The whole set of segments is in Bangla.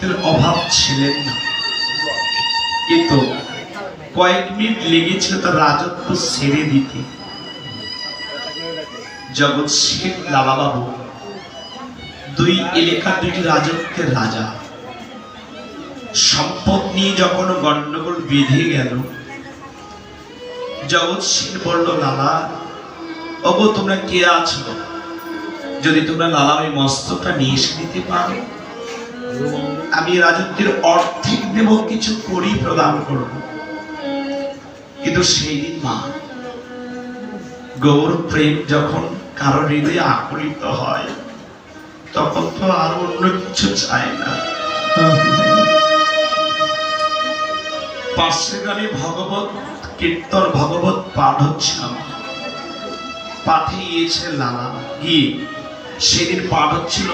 রাজত্বের অভাব ছিলেন না, কিন্তু কয়েক মিনিট লেগেছিল তার রাজত্ব ছেড়ে দিতে। জগৎ শেঠ লালাবাবু দুই এলাকার দুটি রাজত্বের রাজা। সম্পদ নিয়ে যখন গন্ডগোল বেঁধে গেল, জগৎ শেঠ বলল, লালা ওগো তোমরা কে আছো? যদি তোমরা লালা ওই মস্তকটা নিয়ে এসে দিতে পারো, আমি রাজত্বের অর্ধেক দেব, কিছু করি প্রদান করব। কিন্তু সেই দিন মা, গৌর প্রেম যখন কারো হৃদয়ে আকুলিত হয়, তখন তো আর অন্য কিছু চায় না। পাশের গানে ভগবত কীর্তন, ভগবত পাঠ হচ্ছিলাম, পাঠে গিয়েছে লালা। গিয়ে সেদিন পাঠ হচ্ছিল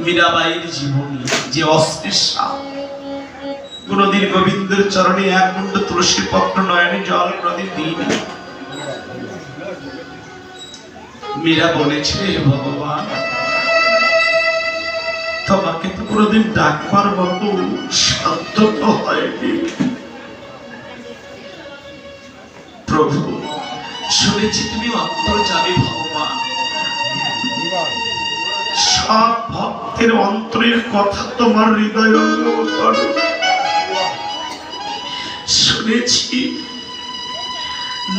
মীরাবাইয়ের জীবনী, যে অস্পৃশ্যা। কোনদিন গোবিন্দের চরণে এক মুন্ড তুলসী পত্র নয়নে জল কোনদিন দিইনি। মীরা বলেছে, ভগবান তোমাকে তো কোনদিন ডাকবার মতো সাধ্য তো হয়নি। প্রভু শুনেছি তুমি অন্তর্যামী ভগবান, সব ভক্তের অন্তরের কথা তোমার হৃদয় করে। শুনেছি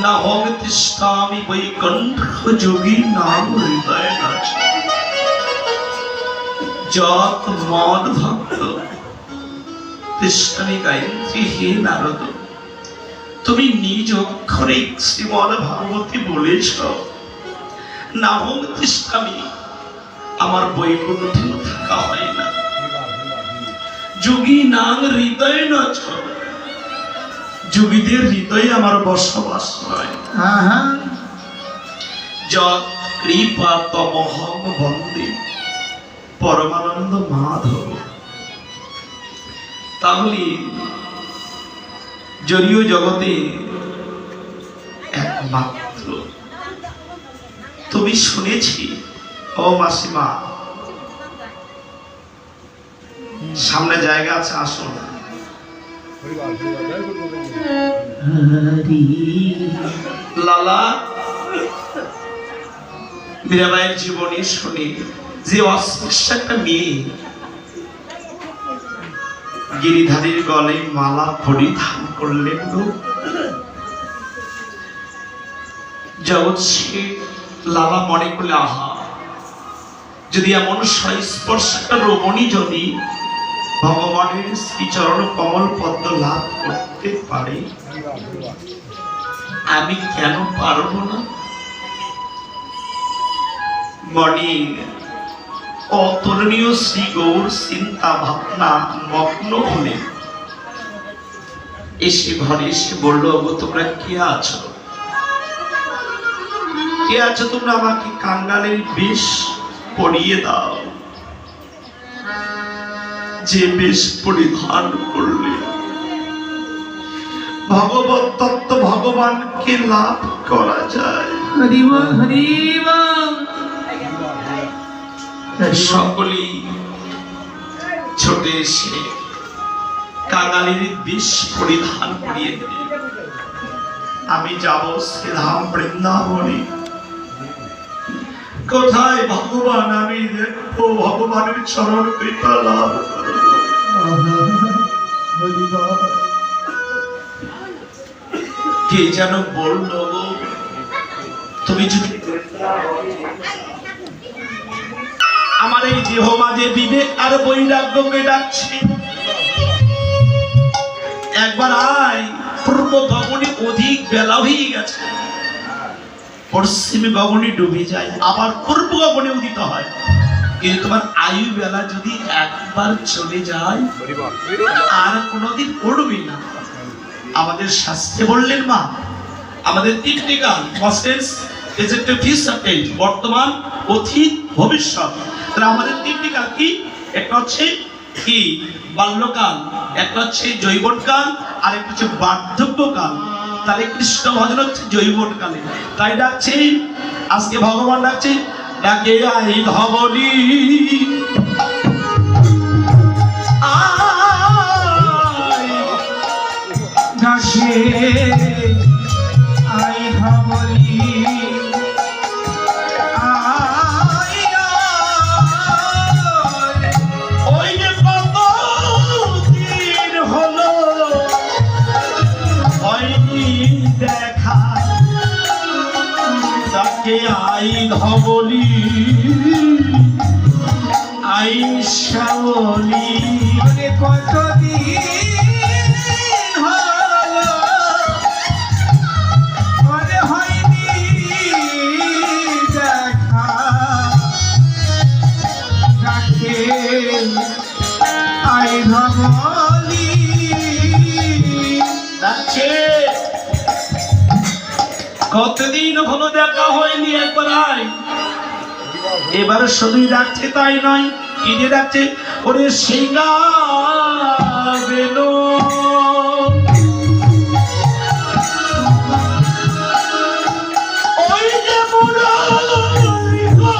না হবে তিষ্ঠামি বৈকুণ্ঠ যোগী নাম হৃদয় নাচ। যত মদ ভক্ত তিষ্ঠামি গায়ত্রী, হে নারদ তুমি নিজ অক্ষরে শ্রীমদ ভাগবতী বলেছ, না হবে তিষ্ঠামি, আমার বৈকুণ্ঠেও থাকা হয় না। যোগী নাম হৃদয় নাচ, যোগীদের হৃদয়ে আমার বসবাস নয়। যৎ কৃপা তমহং বন্দে পরমানন্দ মাধব। তাহলে জড়ীয় জগতে একমাত্র তুমি শুনেছি। ও মাসিমা, সামনে জায়গা আছে, আসুন। লালা মীরাবাইয়ের জীবনী শুনি, যে অস্পৃশ্য একটা মেয়ে গিরিধারীর গলে মালা পরিধান করলেন। জগৎ শেঠ লালা মনে করলে, আহা যদি এমন স্পর্শ একটা রমণী যদি ভগবানের শ্রীচরণ কমল পদ্ম লাভ করতে পারে, আমি কেন পারবো না? মনে অতুলনীয় শ্রী গৌর চিন্তা ভাবনা মগ্ন হলে এসে ঘরে এসে বললো, তোমরা কে আছো? কে আছো তোমরা? আমাকে কাঙ্গালের বেশ পরিয়ে দাও। যে বেশ পরিধান করলে ভগবত তত্ত্ব, ভগবানকে লাভ করা যায়। সকলেই ছোটে এসে কাঙালির বেশ পরিধান করিয়ে দিল। আমি যাব শ্রীধাম বৃন্দাবনে। কোথায় ভগবান আমি দেখবো, ভগবানের চরণ কৃপা লাভ করব। কে যেন বলল, তুমি যদি আমার এই দেহ মাঝে বিবেক আর বৈরাগ্যকে ডাকছি, একবার আয়। পূর্ব গগনে অধিক বেলা হয়ে গেছে, পশ্চিমে গগনে ডুবে যায়, আবার পূর্ব গগনে উদিত হয়। কিন্তু তোমার আয়ু বেলা যদি একবার চলে যায়, আর কোনোদিন পড়বে না। আমাদের শাস্ত্রে বললেন মা, আমাদের তিনটি কাল, বর্তমান, অতীত, ভবিষ্যৎ। তাহলে আমাদের তিনটি কাল কি? একটা হচ্ছে কি বাল্যকাল, একটা হচ্ছে যৌবনকাল, আর একটা হচ্ছে বার্ধক্যকাল। তাহলে কৃষ্ণ ভজন হচ্ছে যৌবনকালে। তাই ডাকছে আজকে ভগবান, ডাকছে ডাকে আই ধবলি। ধবলি আইসাবলি কতদিন হলো মনে হয়নি দেখা ডাকে আই ধবলি ডাকছে কতদিন হলো দেখা হয়নি একবার আয় এবার শুধুই ডাকছে তাই নয় কি যে ডাকছে ওরে সিঙ্গা বেলো ওই যে মুরারি গো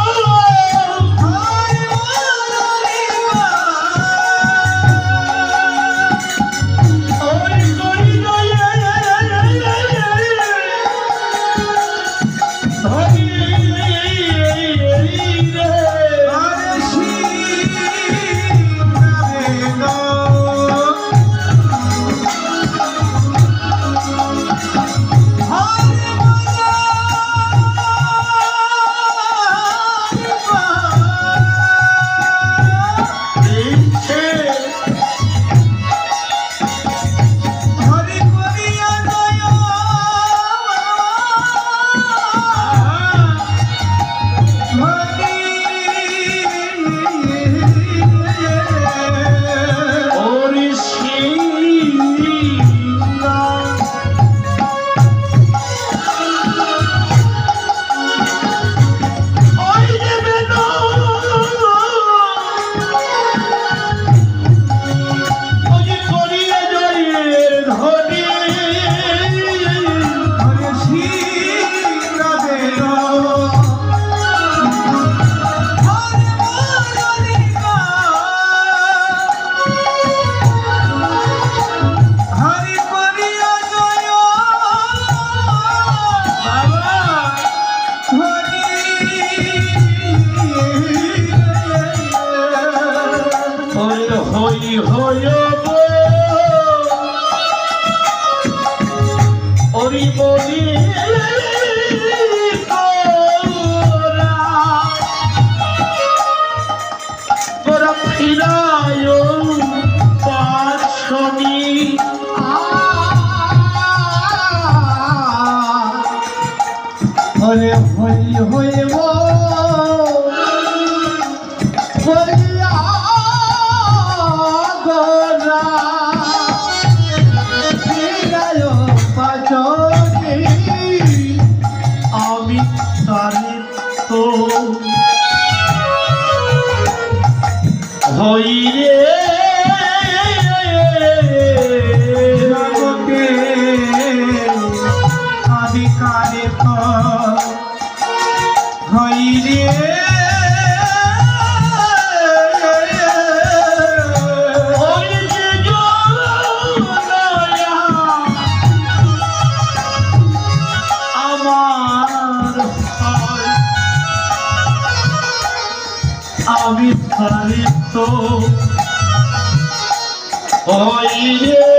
ওই করি হরে হই হইব হরিয়া গোরা ফিরায় পাচনি আমি তারে তো হই রে জগতে আদিকালে তো হই রে আমি তারিত হই রে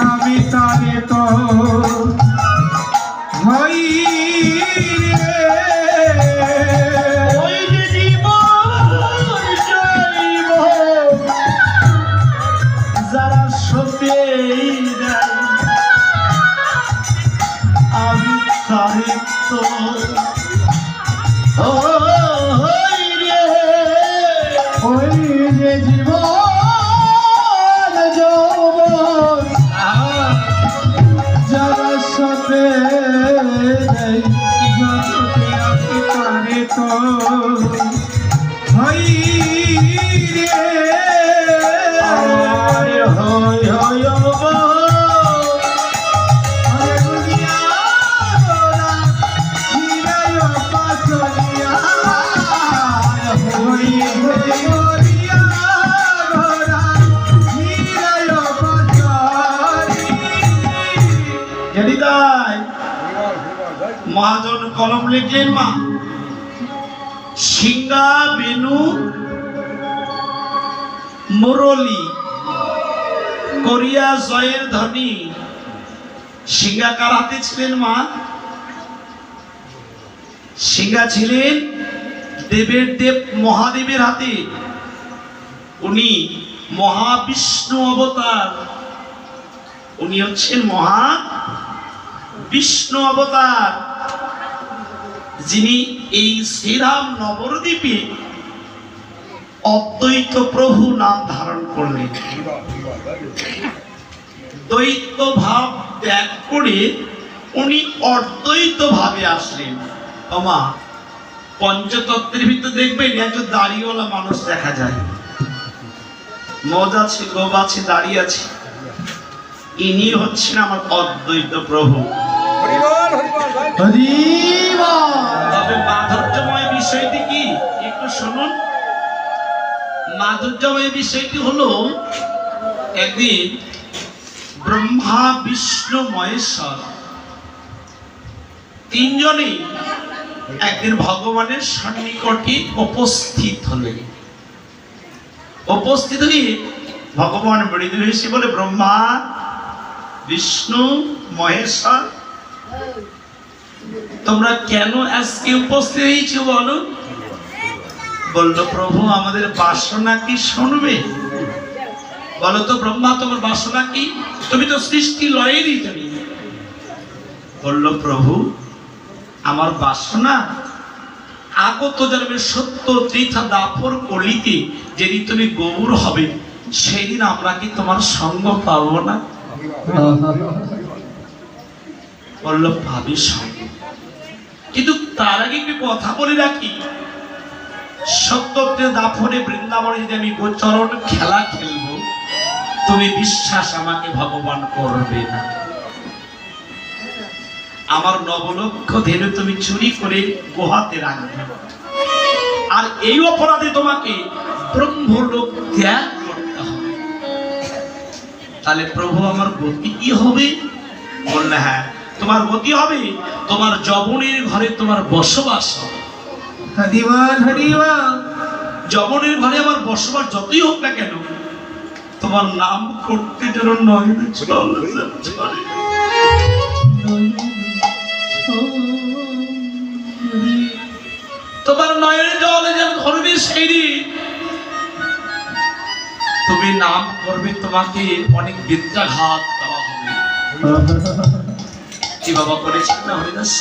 আমি তারে তো হই আমি সাহিত্য হই রে ওই যে জীবন যৌবন যারা সাথে জগতে আমি তারে তো হই রে হই হই মহাজন কলম লিখলেন মা সিংহা বেনু মুরলী করিয়া জয়ের ধ্বনি। সিংহা কার হাতে ছিলেন মা? সিংহা ছিলেন দেবের দেব মহাদেবের হাতে। উনি মহাবিষ্ণু অবতার, উনি হচ্ছেন মহাবিষ্ণু অবতার, যিনি এই শ্রীরাম নবদ্বীপে অদ্বৈত প্রভু নাম ধারণ করলেন। দ্বৈত ভাব ত্যাগ করে উনি অদ্বৈত ভাবে আসলেন। আমা পঞ্চতত্ত্বের ভিতরে দেখবেন একজন দাড়িওয়ালা মানুষ দেখা যায়, মজ আছে, লোভ আছে, দাড়ি আছে। ইনি হচ্ছেন আমার অদ্বৈত প্রভু। তবে মাধুর্যময় বিষয়টি কি একটু শুনুন। মাধুর্যময় বিষয়টি হলো, একদিন ব্রহ্মা বিষ্ণু মহেশ্বর তিনজনেই একদিন ভগবানের সন্নিকটে উপস্থিত হলেন। উপস্থিত হয়ে ভগবান মৃদু হেসে বলে, ব্রহ্মা বিষ্ণু মহেশ্বর, তোমরা কেন আজকে উপস্থিত হয়েছ বলো? বললো, প্রভু আমাদের বাসনা কি শুনবে? বলো তো ব্রহ্মা, তোমার বাসনা কি? তুমি তো সৃষ্টি লয়েরই তুমি। বললো, প্রভু আমার বাসনা আগত জন্মের সত্য ত্রিথা দাপর কলিতে যেদিন তুমি গৌর হবে, সেদিন আমরা কি তোমার সঙ্গ পাবো না? বললো, ভাবি সঙ্গ, কিন্তু তার আগে একটি কথা বলে রাখি, সত্য দাপরে বৃন্দাবনে যদি আমি গোচরণ খেলা খেলবো, তুমি বিশ্বাস আমাকে ভগবান করবে না। আমার নবলক্ষ ধেনু তুমি চুরি করে গুহাতে রাখবে, আর এই অপরাধে তোমাকে ব্রহ্মলোক ত্যাগ করতে হবে। তাহলে প্রভু আমার গতি কি হবে? বললে, হ্যাঁ তোমার গতি হবে, তোমার যবনের ঘরে তোমার বসবাস হবে। যবনের ঘরে আমার বসবাস যতই হোক না কেন, তোমার নাম করতে যেন নয় তোমার নয়নের জলে যেন ধরবে সেই দিন তুমি নাম করবে, তোমাকে অনেক বিদ্যাঘাত করা হবে। কি বাবা করেছেন না হরিদাস?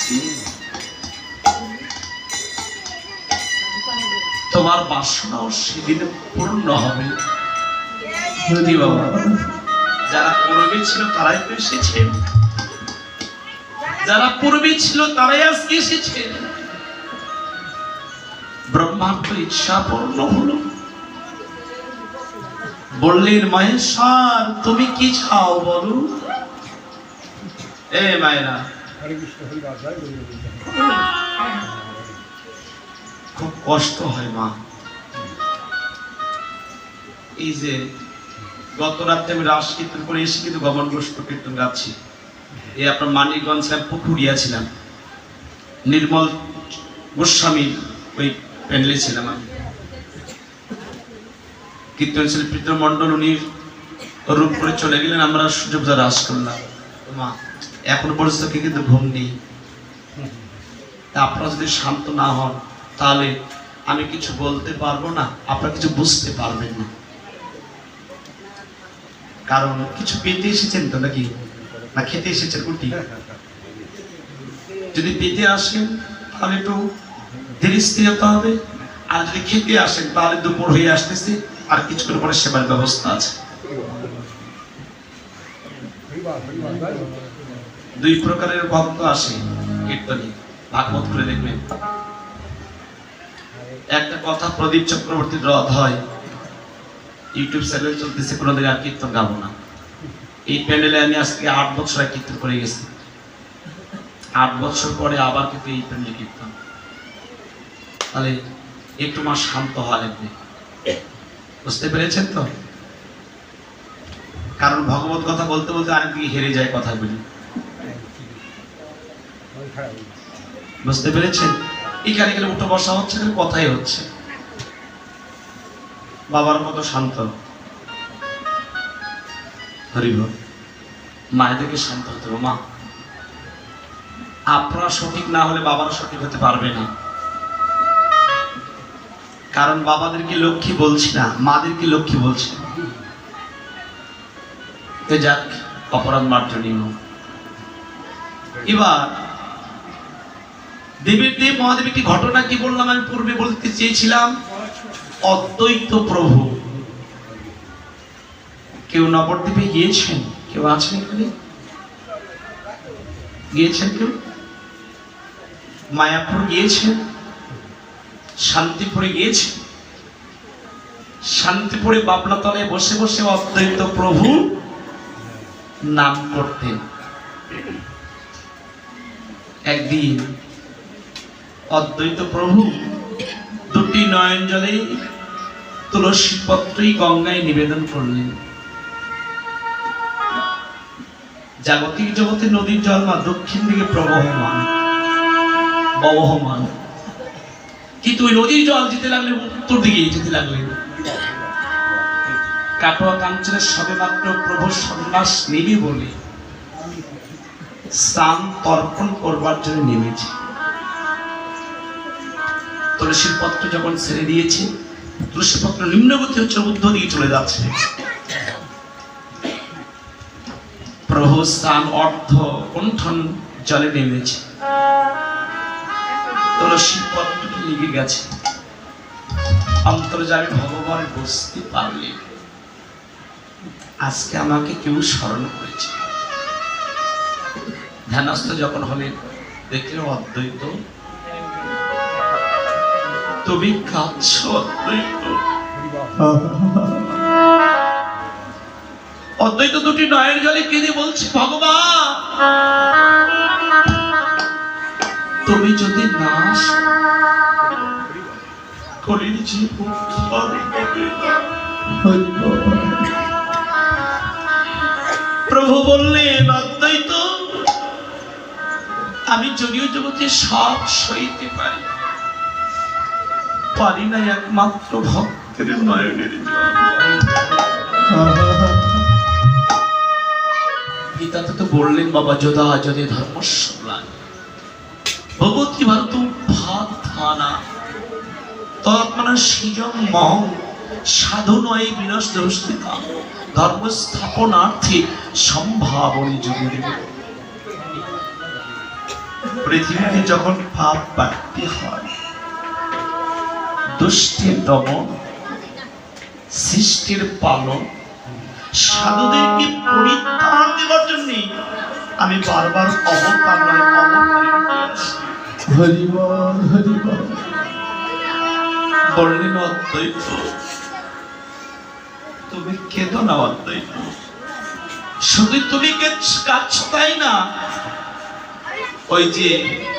তোমার বাসনাও সেদিন পূর্ণ হবে। বাবা, যারা পূর্বে ছিল তারাই তো এসেছেন, যারা পূর্বে ছিল তারাই আজকে এসেছেন। ব্রহ্মার তো ইচ্ছা পূর্ণ হলো। বললেন, মহেশ্বর তুমি কি চাও বলো? এ মায়েরা, খুব কষ্ট হয় মা। এই যে গত রাত্রে আমি রাস কীর্তন করে এসে কিন্তু গমন গোষ্ঠ কীর্তন গাচ্ছি। এই আপনার মানিকগঞ্জ পুকুরিয়া ছিলাম, নির্মল গোস্বামীর ওই প্যান্ডেলে ছিলাম আমি। কীর্তন ছিল প্রীতম মণ্ডল, উনি রূপ করে চলে গেলেন, আমরা সুযোগ রাস করলাম। মা এখন পর্যন্ত কিন্তু ঘুম নেই। আপনারা যদি শান্ত না হন তাহলে আমি কিছু বলতে পারবো না, আপনারা কিছু বুঝতে পারবেন না। কারণ কিছু পেতে এসেছেন তো নাকি, না খেতে এসেছেন? রুটি যদি পেতে আসেন তাহলে একটু ধীরে স্থির হতে হবে, আর যদি খেতে আসেন তাহলে দুপুর হয়ে আসতেছে, আর কিছুক্ষণ পরে সেবার ব্যবস্থা আছে। দুই প্রকারের ভক্ত আসে কীর্তনে, ভাগবত করে দেখবেন। একটা কথা, প্রদীপ চক্রবর্তীর রথ হয়, ইউটিউব চ্যানেল চলতেছে, কোনোদিন আর কীর্তন গাবো না। এই প্যান্ডেলে আমি আজকে 8 বছর কীর্তন করে গেছি, 8 বছর পরে আবার কিন্তু এই প্যান্ডেলে কীর্তন। তাহলে একটু মা শান্ত হওয়া লাগবে, বুঝতে পেরেছেন তো? কারণ ভগবত কথা বলতে বলতে আরেকদিকে হেরে যায় কথাগুলি, বুঝতে পেরেছেন? এখানে গেলে উঠে বসা হচ্ছে, খালি কথাই হচ্ছে। বাবার মতো শান্ত, হরিব মায়েদেরকে শান্ত হতে হবে। মা আপনারা সঠিক না হলে বাবারা সঠিক হতে পারবে না। কারণ বাবাদেরকে লক্ষ্মী বলছি না, মাদেরকে লক্ষ্মী বলছি। যাক, অপরাধ মার্জনীয়। এবার দেবের দেব মহাদেব একটি ঘটনা কি বললাম আমি পূর্বে বলতে চেয়েছিলাম, অদ্বৈত প্রভু। কেউ নবদ্বীপে গিয়েছেন? কেউ আছেন এখানে? গিয়েছেন কেউ? মায়াপুর গিয়েছেন? শান্তিপুরে গিয়েছেন? শান্তিপুরে বাবলা তলায় বসে বসে অদ্বৈত প্রভু নাম করতেন। একদিন অদ্বৈত প্রভু দুটি নয়ন জলে তুলসী পত্রই গঙ্গায় নিবেদন করলেন। জাগতিক জগতে নদীর জল মা দক্ষিণ দিকে প্রবহমান, কিন্তু ওই নদীর জল যেতে লাগলে উত্তর দিকে যেতে লাগলেন। কাটোয়া কাঞ্চনের সবে মাত্র প্রভু সন্ন্যাস নেবে বলে স্নান তর্পণ করবার জন্য নেমেছে। তুলসীর পত্র যখন ছেড়ে দিয়েছে, তুলসী পত্র নিম্নগতি হচ্ছে, ঊর্ধ্ব দিকে চলে যাচ্ছে। প্রভু স্নান অর্ধ কণ্ঠন জলে নেমেছে, তুলসী পত্রটি লেগে গেছে। অন্তর্যামী ভগবান বুঝতে পারলেন আজকে আমাকে কেউ স্মরণ করেছে। ধ্যানস্থ যখন হলেন, দেখলেন অদ্বৈত, তুমি কাঁদছ অদ্বৈত। অদ্বৈত দুটি নয়ন জলে কেঁদে বলছে, ভগবান তুমি যদি না আসো, কলির জীবন প্রভু বললেন, অদ্বৈত আমি যদিও জগতে সব সইতে পারি, পারি না একমাত্র ভক্তের নয়নের জল। গীতাতে তো বললেন বাবা, যোধা যদি ধর্মস্বলান ভগবতী ভারত ভানা তৎমানা সৃজং মং সাধু নয় বিনাশ দোষিতা ধর্ম স্থাপনার্থে সম্ভাবনী যুগে। পৃথিবীতে যখন পাপ বাড়তে হয়, দুষ্টের দমন, সৃষ্টির পালন, সাধুদেরকে পরিত্রাণ দেওয়ার জন্য আমি বারবার অবতার বললেন, অদ্বৈত তুমি কেঁদো না অদ্বৈত, শুধু তুমি কাঁদছ তাই না, ওই যে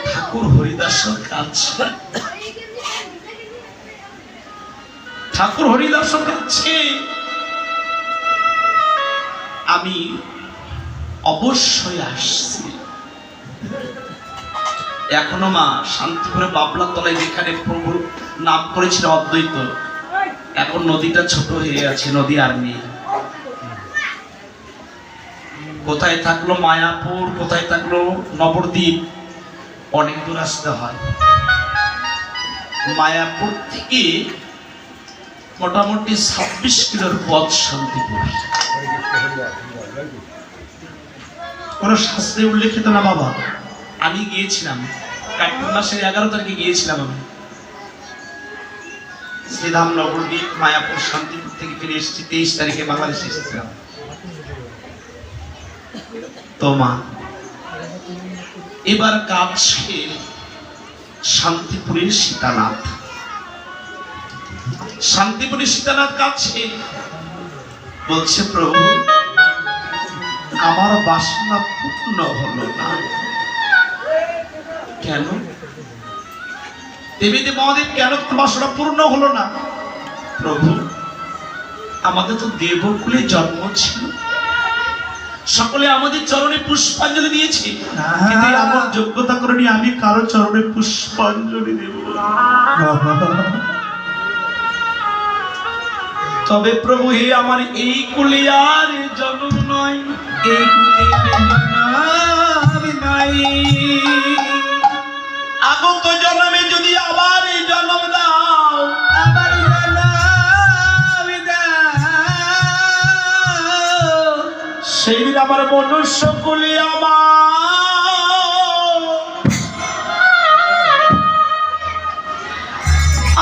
ঠাকুর হরিদাসের কাছে, ঠাকুর হরিদাসের কাছে আমি অবশ্যই আসছি। এখনো মা শান্তিপুরে বাবলা তলায় যেখানে প্রভুর নাম করেছিল অদ্বৈত, এখন নদীটা ছোট হয়ে আছে, নদী আর নেই। কোথায় থাকলো মায়াপুর, কোথায় থাকলো নবদ্বীপ, অনেক দূর আসতে হয়। মায়াপুর থেকে মোটামুটি 26 কিলোর পথ শান্তিপুর। কোন শাস্ত্রে উল্লেখিত না বাবা, আমি গিয়েছিলাম কার্তিক মাসের 11 তারিখে গিয়েছিলাম আমি শ্রীধাম নবদ্বীপ মায়াপুর শান্তিপুর থেকে ফিরে এসেছি 23 তারিখে বাংলাদেশে এসেছিলাম। তো মা এবার কাছে শান্তিপুরের সীতানাথ, শান্তিপুরের সীতানাথ কাছে বলছে, প্রভু আমার বাসনা পূর্ণ হলো না। কেন দেবীদেব মহাদেব, কেন বাসনা পূর্ণ হলো না? প্রভু আমাদের তো দেবকুলে জন্ম ছিল, সকলে আমাদের চরণে পুষ্পাঞ্জলি দিয়েছি, কিন্তু আমার যোগ্যতা করেনি আমি কারো চরণে পুষ্পাঞ্জলি দেব। তবে প্রভু হে, আমার এই কুলে আর জন্ম নয়, এই কুলে জন্ম নাই, আগত জন্মে যদি আবার এই জন্ম দাও, আবার জন্ম দাও, সেই দিন আমার মনুষ্য কুলে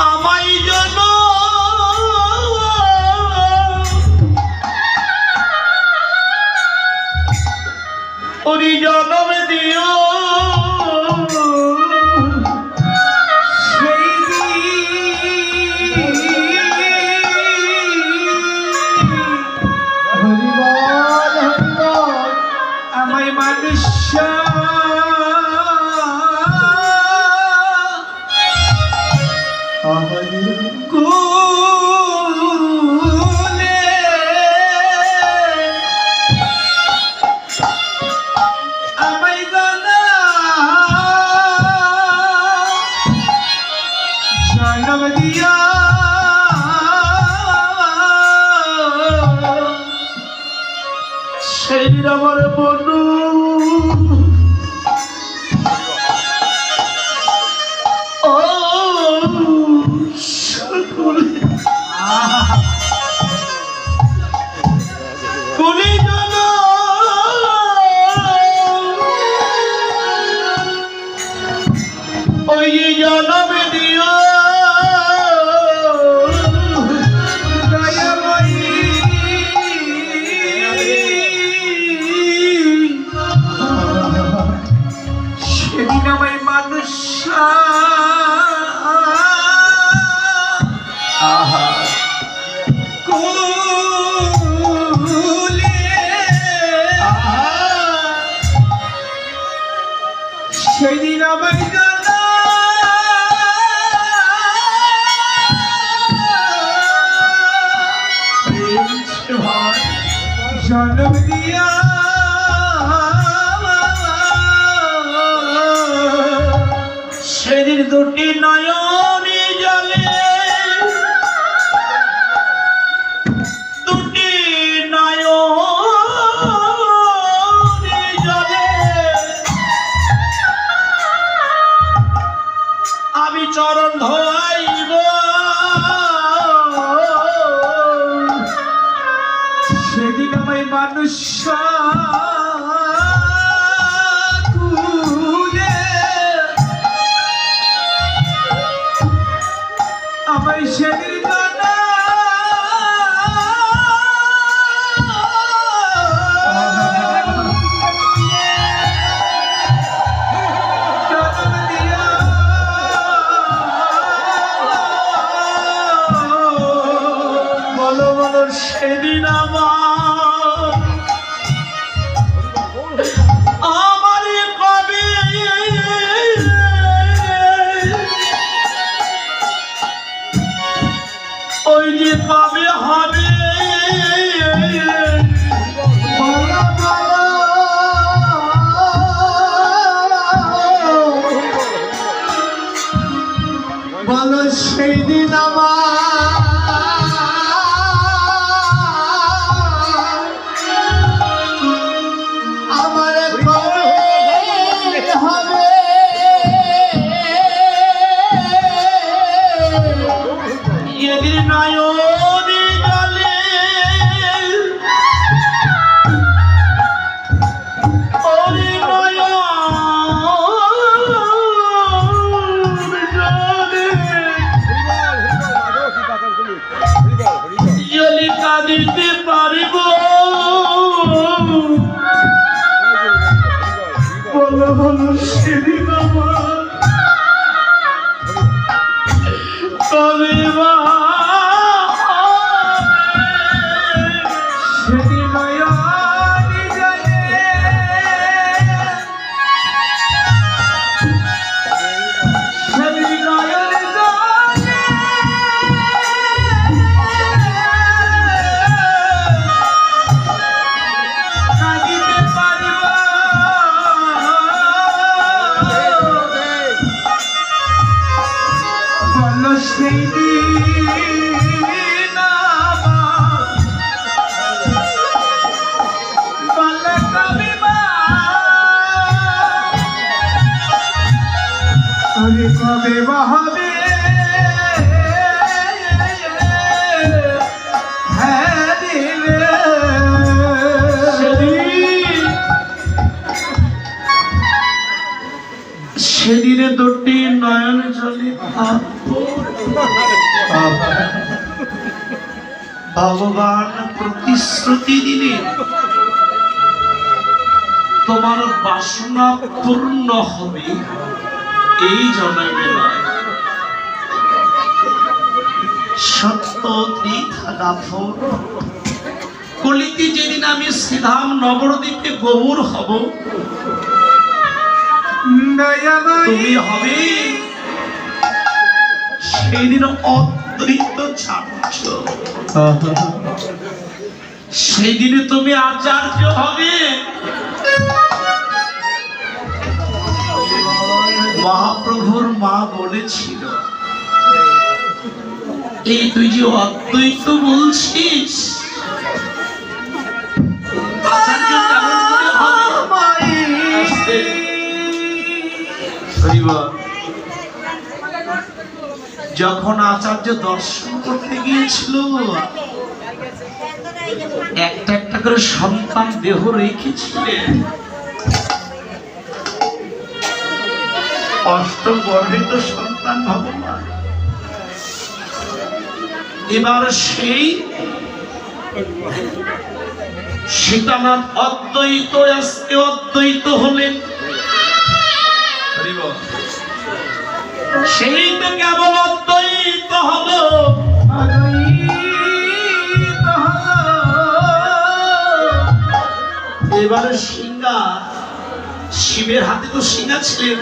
আমায় জন্ম ওরি জন্ম দিও। সেই হরিবল হরিবল আমায় মানুষ কুলে আমায় জানা জন্ম দিয়া সেই দিন আমার বনু ও সকলে কুলি জন ওই জন্ম দিও। সেদিন আমায় মানুষ কুলে সেদিন আমায় জানা জন্ম দিয়া সেদিন দুটি নয়নে জলে, দুটি নয়নে জলে আমি চরণ ধোয়াইব। সেদিন আমায় মানুষ কুলে আমায় সেদিন জানা জন্ম দিয়া বলো বলো সেদিন আমার কবে কবে হবে হ্যাঁ দিলে সেদিনে দুটি নয়ন জলে ভগবান প্রতিশ্রুতি দিলে তোমার বাসনা পূর্ণ হবে, এই জন্মে নয়। সত্য ত্রিধাগাফর কলিতে যেদিন আমি শ্রীধাম নবদ্বীপে গৌর হব, তুমি হবে সেদিন অদ্বৈত ছাত্র, সেই দিনে তুমি আচার্য হবে। মহাপ্রভুর মা বলেছিল, এই তুই যে অদ্বৈত বলছিস, আচার্য কেমন করে হবে? যখন আচার্য দর্শন করতে গিয়েছিল, একটা একটা করে সন্তান দেহ রেখেছিলেন। অষ্টম গর্ভিত সন্তান ভগবান। এবার সেই সীতানাথ অদ্বৈত আজকে অদ্বৈত হলেন। সেই তো কেবল অদ্বৈত হলো, এবারে সিংহা, শিবের হাতে তো সিংহা ছিলেন।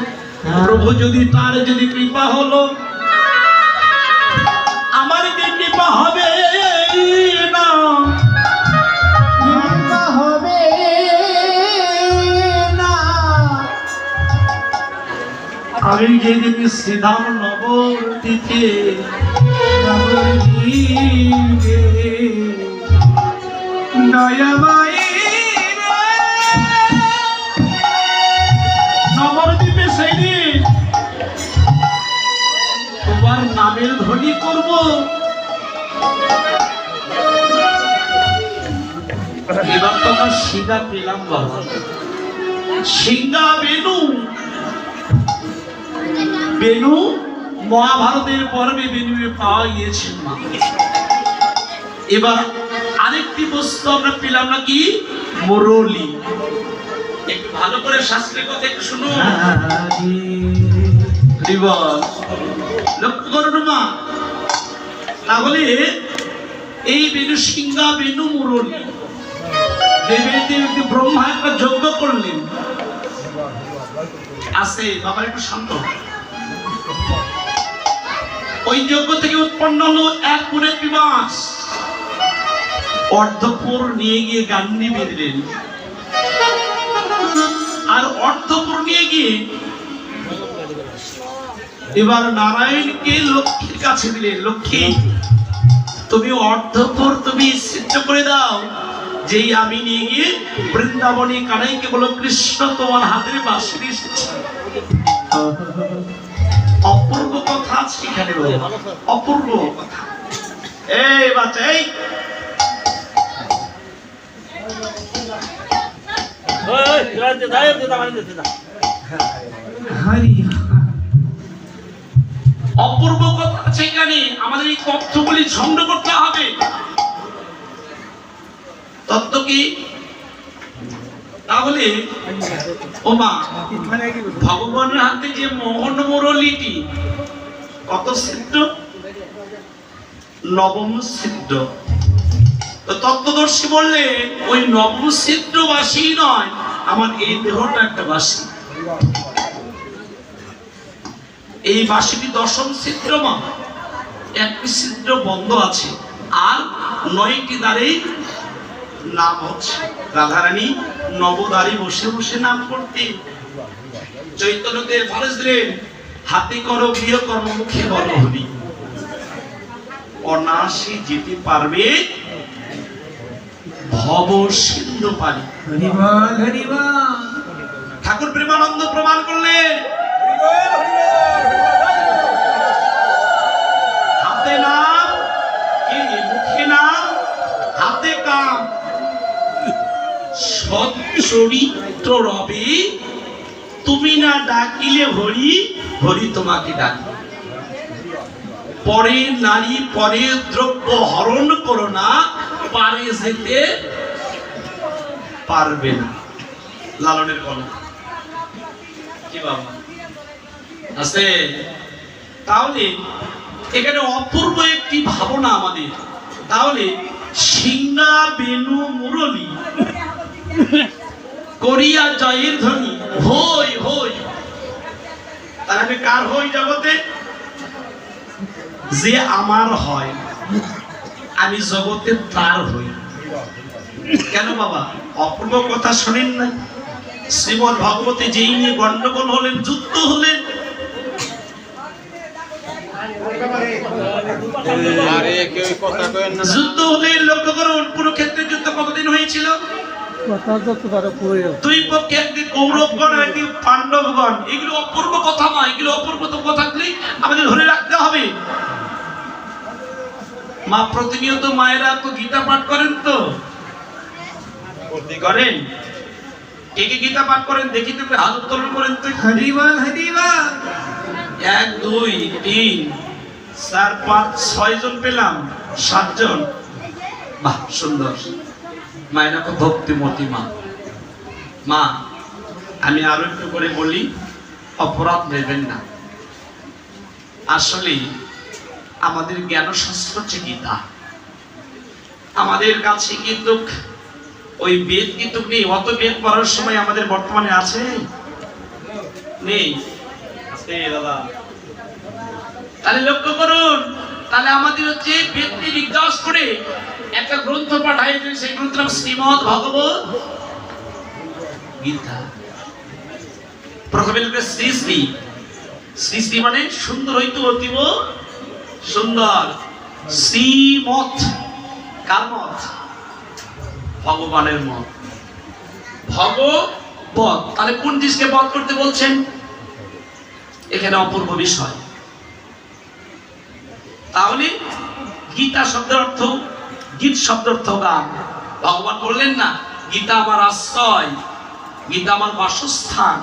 প্রভু যদি তার যদি কৃপা হলো, আমার কি কৃপা হবে না? হবে না। আমি যেদিন শ্রীধাম নবদ্বীপে নবদ্বীপে সেই দিন তোমার নামের ধ্বনি করব। এবার তোমার সিংহা পেলাম বাবা, সিংহা বেনু। বেনু মহাভারতের পর্বে বেনুয়ে পাওয়া গিয়েছে মা। এবার আরেকটি বস্তু আমরা পেলাম নাকি, মুরলী। একটু ভালো করে শাস্ত্রের কথা একটু শুনুন, লক্ষ্য করুন মা। তাহলে এই বেনু সিংহা, বেনু, মুরলী, দেবী ব্রহ্মা একটা যজ্ঞ করলেন। আছে বাবা, একটু শান্ত। ওই যজ্ঞ থেকে উৎপন্ন হলো এক পুরে বিবাস। অর্ধপুর নিয়ে গিয়ে গান্ডি বেঁধলেন, আর অর্ধপুর নিয়ে গিয়ে এবার নারায়ণকে লক্ষ্মীর কাছে দিলেন। লক্ষ্মী, তুমি অর্ধপুর তুমি সিদ্ধ করে দাও, যেই আমি নিয়ে গিয়ে বৃন্দাবনী কানাইকে বলো, কৃষ্ণ তোমার হাতের বাঁশি এসেছে। অপূর্ব কথা আছে এখানে, অপূর্ব কথা। এই বাচ্চা, এই অপূর্ব কথা আছে এখানে। আমাদের এই তথ্যগুলি সংগ্রহ করতে হবে। তত্ত্ব কি? তাহলে ও মা, ভগবানের হাতে যে মোহন মুরলীটি কত সিদ্ধ? নবম সিদ্ধ। তো তত্ত্বদর্শী বললে ওই নবম সিদ্ধ বাসী নয়, আমার এই দেহটা একটা বাসী। এই বাসীটি দশম সিদ্ধ মা। একটি সিদ্ধ বন্ধ আছে, আর 9টি দ্বারে নাম হচ্ছে। রাধারানী নবদ্বারে বসে বসে নাম করতে। চৈতন্যদেব বলেছিলেন, হাতে করো গৃহ কর্ম, মুখে বলো হরি। অনায়াসে যেতে পারবে ভব সিন্ধু পারি। ঠাকুর প্রেমানন্দ প্রমাণ করলেন, হাতে নাম কি মুখে নাম হাতে কাম সৎ চরিত্র রবে তুমি না ডাকিলে হরি হরি তোমাকে ডাকি পরে নারী পরে দ্রব্য হরণ করো না পারে যেতে পারবে না লালনের কলম কি বাবা আছে তাহলে এখানে অপূর্ব একটি ভাবনা আমাদের তাহলে সিংহা বেনু মুরলী করিয়া জয়ের ধ্বনি হই হই তার আগে কার হই জগতে যে আমার হয় আমি জগতে তার হই কেন বাবা অপূর্ব কথা শোনেন না শ্রীমদ্ ভাগবতে যেই নিয়ে গন্ডগোল হলেন যুদ্ধ হলেন যুদ্ধ হলে লক্ষ্য করুন কুরুক্ষেত্রের যুদ্ধ কতদিন হয়েছিল দুই পক্ষে একদিন কৌরবগণ আর একদিন পাণ্ডবগণ এগুলো অপূর্ব কথা নয় এগুলো অপূর্ব কথাগুলি আমাদের ধরে রাখতে হবে মা প্রতিনিয়ত মায়েরা তো গীতা পাঠ করেন তো করেন কে কে গীতা পাঠ করেন দেখি তো হাত উত্তোলন করেন তো হরিবল হরিবল 1 2 3 4 5 6 জন পেলাম 7 জন বাহ সুন্দর মায়েরা খুব ভক্তিমতী মা মা আমি আরো একটু করে বলি অপরাধ নেবেন না আসলে আমাদের জ্ঞান শাস্ত্র হচ্ছে গীতা আমাদের কাছে কিন্তু ওই বেদ কিন্তু নেই অত বেদ পড়ার সময় আমাদের বর্তমানে আছে নেই আছে দাদা তাহলে লক্ষ্য করুন তাহলে আমাদের হচ্ছে বেদকে জিজ্ঞাস করে একটা গ্রন্থ পাঠায় সেই গ্রন্থের নাম শ্রীমদ্ ভগবত গীতা প্রথমে লিখবে শ্রী শ্রী শ্রী শ্রী মানে সুন্দর হইতো অতীব সুন্দর শ্রীমত কার মত ভগবানের মত ভগবত তাহলে কোন জিনিসকে বধ করতে বলছেন এখানে অপূর্ব বিষয় তাহলে গীতা শব্দের অর্থ গীত শব্দের অর্থ গান ভগবান বললেন না গীতা আমার আশ্রয় গীতা আমার বাসস্থান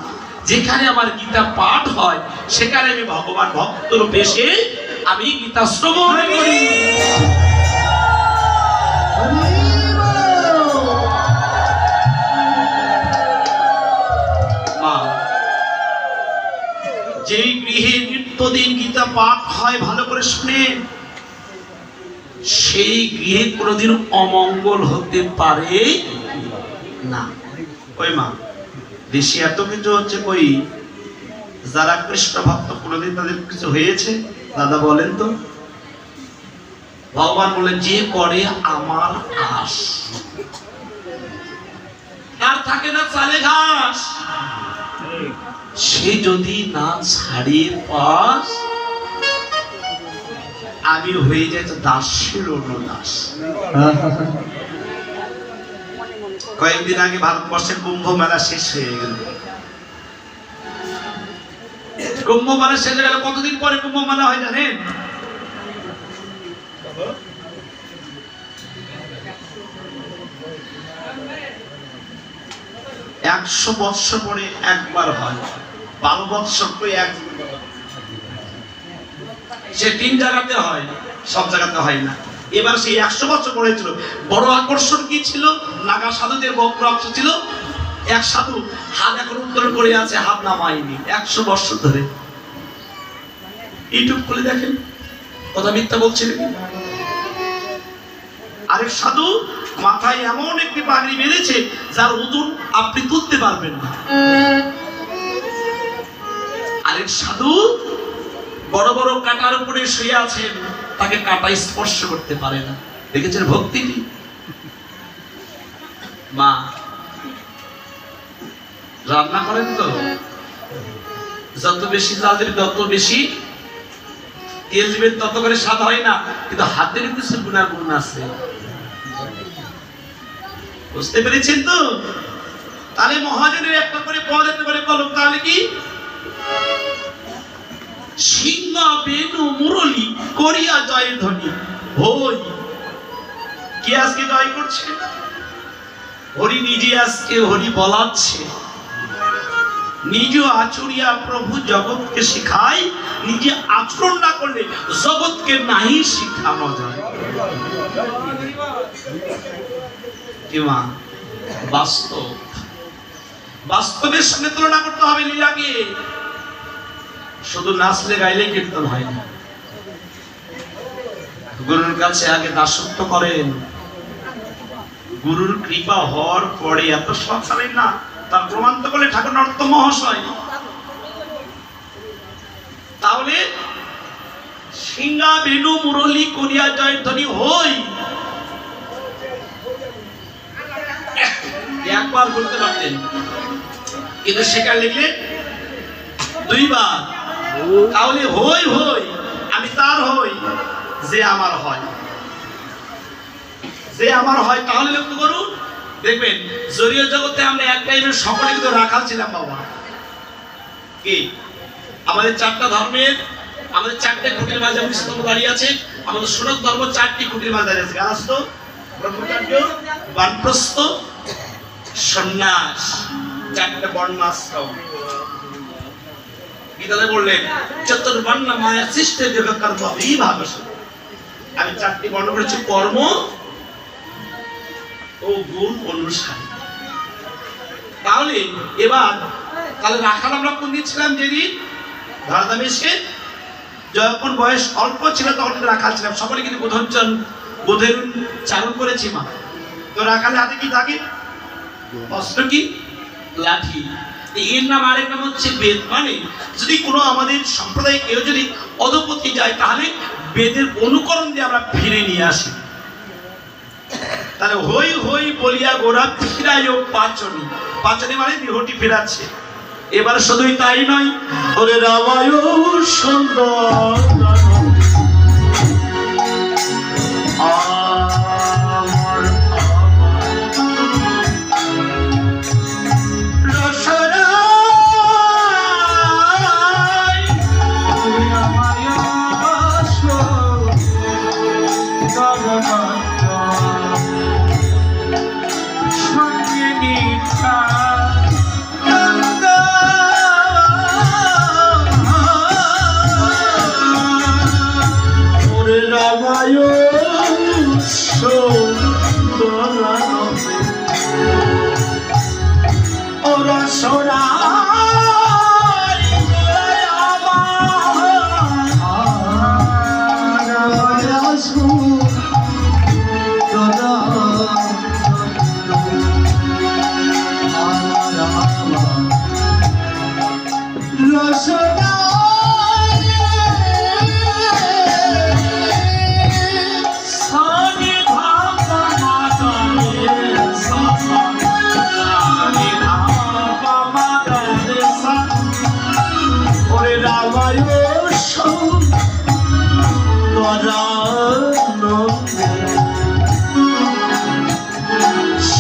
যেখানে আমার গীতা পাঠ হয় সেখানে আমি ভগবান ভক্ত রূপে এসে আমি গীতা শ্রবণ করি মা যেই গৃহে নিত্যদিন গীতা পাঠ হয় ভালো করে শুনেন সেই গৃহে কোনোদিন অমঙ্গল হতে পারে না ওই মা দেশে এত কিছু হচ্ছে কই যারা কৃষ্ণ ভক্ত কোনোদিন তাদের কিছু হয়েছে দাদা বলেন তো ভগবান বলেন যে করে আমার আশ আর থাকে না চালে ঘাস সে যদি না ছাড়ে পাস আমি হয়ে যাই তো দাসের অন্য দাস কয়েকদিন আগে ভারতবর্ষের কুম্ভ মেলা শেষ হয়ে গেল কুম্ভ মেলা শেষ হয়ে গেল কতদিন পরে কুম্ভ মেলা হয় জানেন 100 বৎসর পরে একবার হয় 12 বৎসর পরে একবার সে 3 জায়গাতে হয় সব জায়গাতে হয় না এবার সেই 100 বছর পরে ছিল বড় আকর্ষণ কি ছিল নাগা সাধুদের বক্তব্য ছিল এক সাধু হাত এখন উত্তোলন করে আছে হাত নামায়নি 100 বছর ধরে ইউটিউব খুলে দেখেন কথা মিথ্যা বলছে নাকি আরেক সাধু মাথায় এমন একটি পাগড়ি বেঁধেছে যার ওজন আপনি তুলতে পারবেন না আরেক সাধু বড় বড় কাঁটার উপরে শুয়ে আছেন তাকে কাঁটা স্পর্শ করতে পারে না দেখেছেন ভক্তিটি মা রান্না করেন তো যত বেশি জাল দিবে তত বেশি তেল দিবেন তত করে স্বাদ হয় না কিন্তু হাতের কিছু গুণাগুণ আছে বুঝতে পেরেছেন তো তাহলে মহাজনের একটা করে পদ একটা করে কলম তাহলে কি সিংহ বেনু মুরলী করিয়া জয়ের ধ্বনি। হই কে আজকে জয় করছে? হরি নিজে আজকে হরি বলাচ্ছে। নিজ আচরিয়া প্রভু জগৎকে শিখায়, নিজে আচরণ না করলে জগৎকে নাহি শিখানো যায়। কিমা বাস্তব, বাস্তবের সঙ্গে তুলনা করতে হবে লীলাকে। শুধু নাচলে গাইলে কীর্তন হয় না। গুরুর কাছে আগে দাসত্ব করেন, গুরুর কৃপা হওয়ার পরে এত সব ছাড়েন না। তার প্রমাণ তো করলে ঠাকুর নর্ত মহাশয়। তাহলে সিংহা বেনু মুরলী করিয়া জয় ধ্বনি হই একবার বলতে পারতেন, কিন্তু সেখানে লিখলে দুইবার। তাহলে হই হই আমি তার হই যে আমার হয়, যে আমার হয়। তাহলে লক্ষ্য করুন, দেখবেন জড়ীয় জগতে আমরা এক টাইমের সকলে কিন্তু রাখাল ছিলাম বাবা। কি আমাদের চারটা ধর্মের, আমাদের চারটে খুঁটির মাঝে স্তম্ভ দাঁড়িয়ে আছে। আমাদের সনাতন ধর্ম চারটি খুঁটির মাঝে দাঁড়িয়ে আছে। গারস্থ, ব্রহ্মচর্য, বানপ্রস্থ, সন্ন্যাস, চারটে বর্ণাশ্রম। গীতাতে বললেন চতুর্বর্ণ মায়া সৃষ্টে জগৎ কর্ম বিভাগ। আমি চারটি বর্ণ করেছি, কর্ম ও গুণ অনুসারী। তাহলে এবার তাহলে রাখাল আমরা কোন দিন ছিলাম? যেদিন ধরাধামে যখন বয়স অল্প ছিল তখন রাখাল ছিলাম। সকলে কিন্তু বোধের চারণ করেছি মা। তো রাখালের হাতে কি থাকে? অস্ত্র কি? লাঠি। এর নাম আরেক নাম হচ্ছে বেদ। মানে যদি কোনো আমাদের সম্প্রদায় কেউ যদি অধপতি যায়, তাহলে বেদের অনুকরণ দিয়ে আমরা ফিরে নিয়ে আসি। তাহলে হই হই বলিয়া গোরা ফিরায় পাচনি। পাচনি মানে দেহটি ফেরাচ্ছে। এবার শুধুই তাই নয়, ওরে রামায় সুন্দর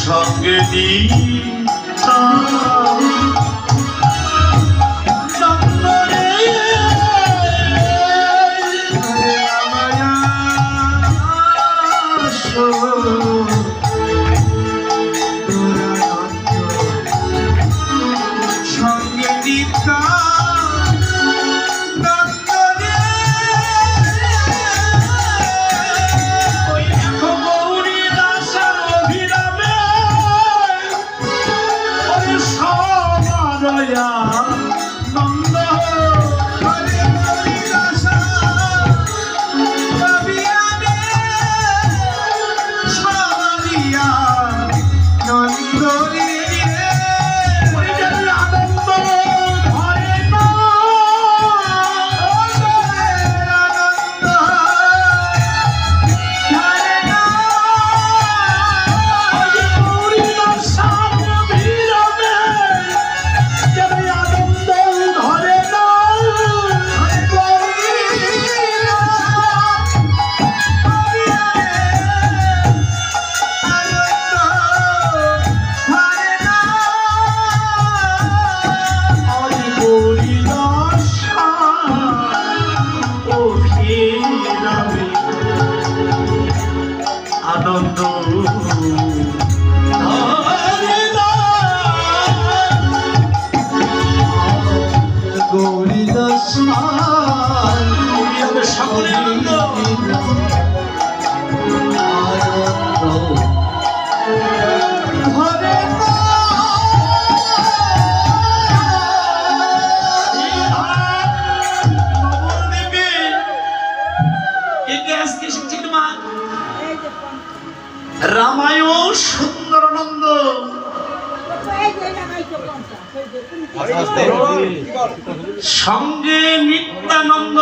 সঙ্গে সঙ্গে নিত্যানন্দ।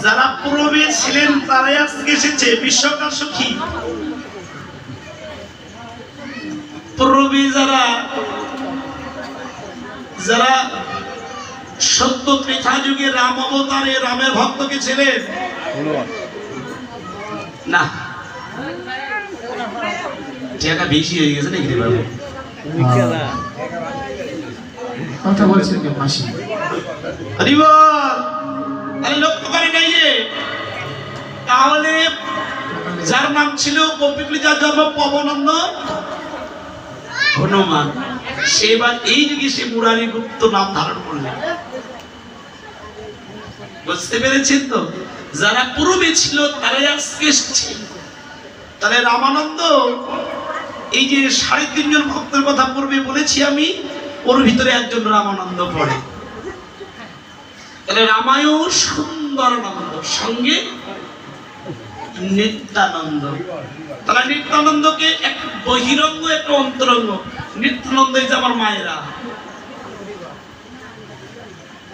যারা পূর্বে ছিলেন তারাই আজকে এসেছে। বিশ্বকাল সখী পূর্বে যারা যারা সত্য ত্রেতা যুগে রাম অবতারে রামের ভক্তকে ছিলেন না, টাকা বেশি হয়ে গেছে নাকি রে বাবু? কথা বলছেন কি মাসি? তাহলে লক্ষ্য করে নাই যে তাহলে যার নাম ছিল কপিকুলি, যার জন্ম পবনন্দ হনুমান, সে এবার এই যুগে সে মুরারি গুপ্ত নাম ধারণ করলেন। বুঝতে পেরেছেন তো? যারা পূর্বে ছিল তারাই আজকে এসেছে। তাহলে রামানন্দ এই যে 3.5 জন ভক্তের কথা পূর্বে বলেছি আমি, ওর ভিতরে একজন রামানন্দ পড়ে। তাহলে রামায়ণ সুন্দরানন্দ সঙ্গে নিত্যানন্দ। তাহলে নিত্যানন্দকে এক বহিরঙ্গ এক অন্তরঙ্গ। নিত্যানন্দ এই যে আমার মায়েরা।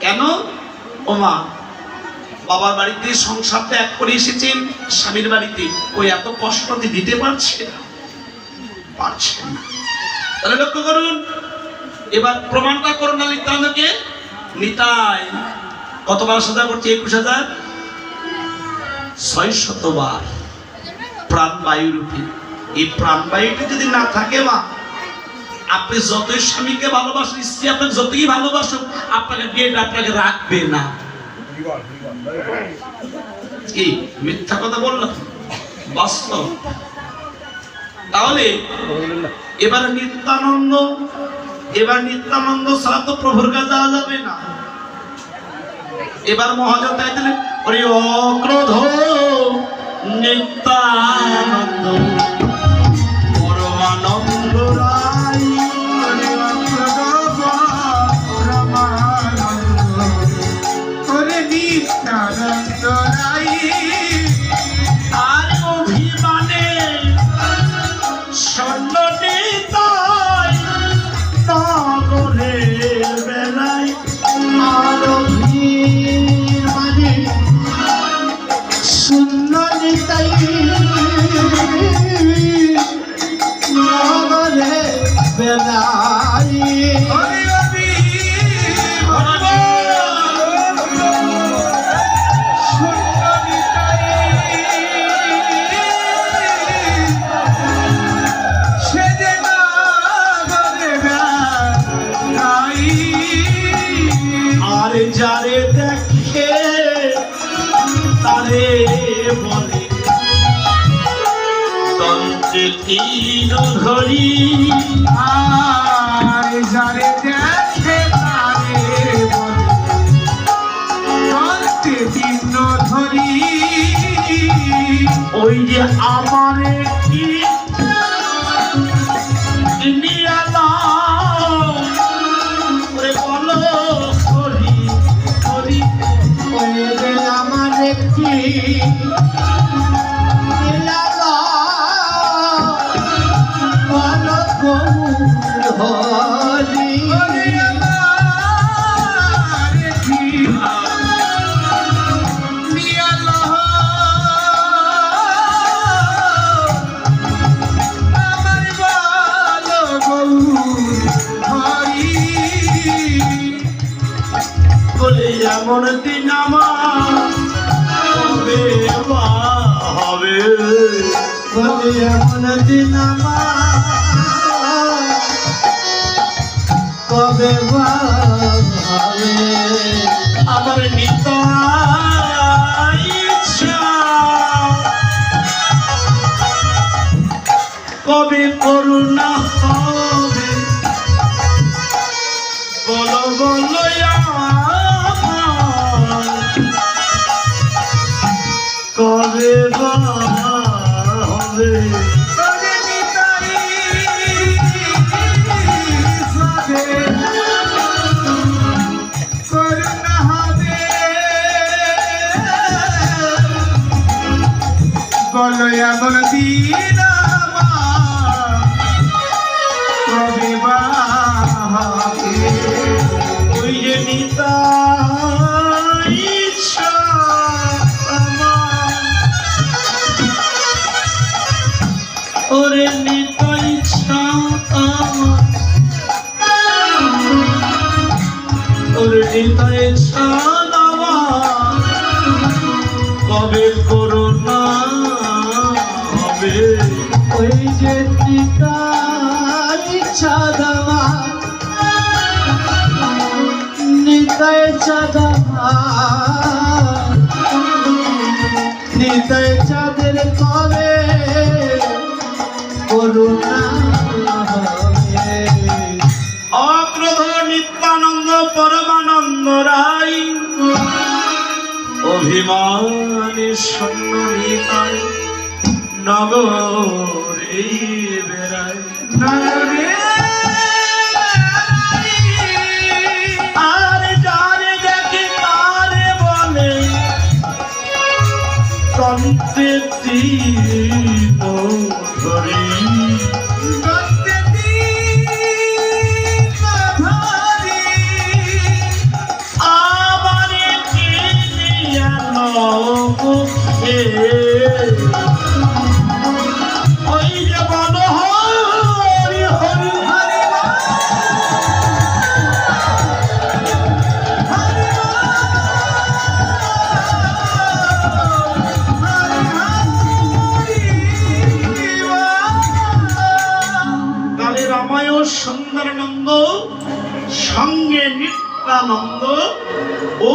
কেন? ও মা, বাবার বাড়িতে সংসার ত্যাগ করে এসেছেন স্বামীর বাড়িতে, ওই এত কষ্ট দিতে পারছে না। তাহলে লক্ষ্য করুন, এবার প্রমাণটা করুন না নিত্যানন্দকে। নিতাই কতবার সাজা করছে? 21,600 বার প্রাণবায়ু রূপে। এই প্রাণবায়ুটি যদি না থাকে মা, আপনি যতই স্বামীকে ভালোবাসেন, স্ত্রী আপনাকে যতই ভালোবাসুক, আপনাকে বিয়েটা আপনাকে রাখবে না। কি মিথ্যা কথা বললাম? বাস্তব। তাহলে এবার নিত্যানন্দ ছাড়া তো প্রভুর কাছে যাওয়া যাবে না। এবার মহাজন তাই দিলেন, ওরে অক্রোধ নিত্যানন্দ পরমানন্দ রায়, ওরে অক্রোধ রামানন্দ, ওরে নিত্যানন্দ রাই। আর অভিমানে স্বর্ণ নিতাই নগরের বেলায়। আর অভিমানে শূন্য নিতাই নগরে বেলাই। ওরে অভিমানে শূন্য নিতাই সে যে নগরে বেলাই। আর যারে দেখে তারে বলে তন্ত্রে তীর ধরি। আর যারে দেখে তারে বলে তন্ত্রে তীর ধরি। ওই যে আমারে কি নিয়ালা ওরে বলো হরি হরি। ওই যে আমার একটি লীলা বলো গৌর হরি। ওরে আমার একটি লীলা আমার বলো গৌর হরি। বলে এমন দিন আমার কবে বা হবে? বলে এমন দিন আমার কবে বা হবে? আমার নিতাই ইচ্ছা কবে করুণা হবে? বলো বলো আমার কবে বা হবে? ওরে নিতাই সাধে করুণা হবে। বলো এমন দিন আমার কবে বা চাঁদমা নিতাই চাঁদমা নিতাই চাঁদের কবে করুণা হবে। অক্রোধ নিত্যানন্দ পরমানন্দ রায় অভিমানে শূন্য নিতাই নগরে বেড়ায় নগরে আর যারে দেখে তারে বলে কন্তে দিন ধরে আমারে কিনিয়া মুখে ওই যে বল হরি হরি হরি তাহলে রামায়ণ সুন্দরানন্দ সঙ্গে নিত্যানন্দ ও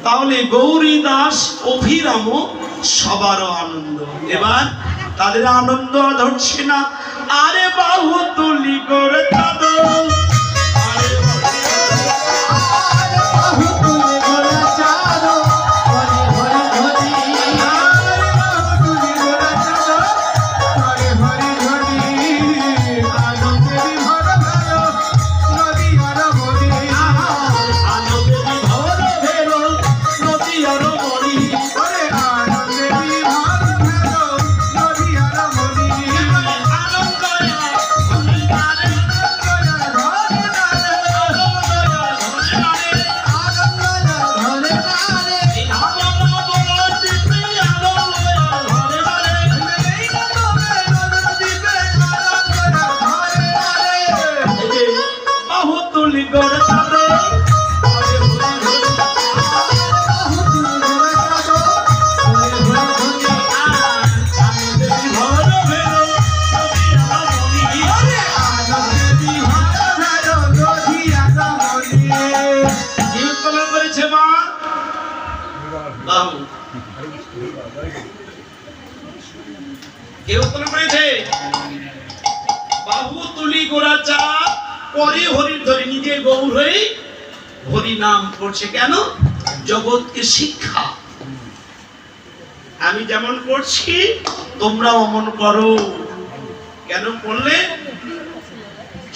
তাহলে গৌরী দাস অভিরাম সবারও আনন্দ। এবার তাদের আনন্দ ধরছে না, আরে বাহু তুলি করে তাদের কেউ তো করেছে বাহু তুলি গোড়া চা পরে হরির ধরে নিজে গৌর হয়ে হরি নাম করছে। কেন? জগৎকে শিক্ষা, আমি যেমন করছি তোমরা অমন করো। কেন করলে?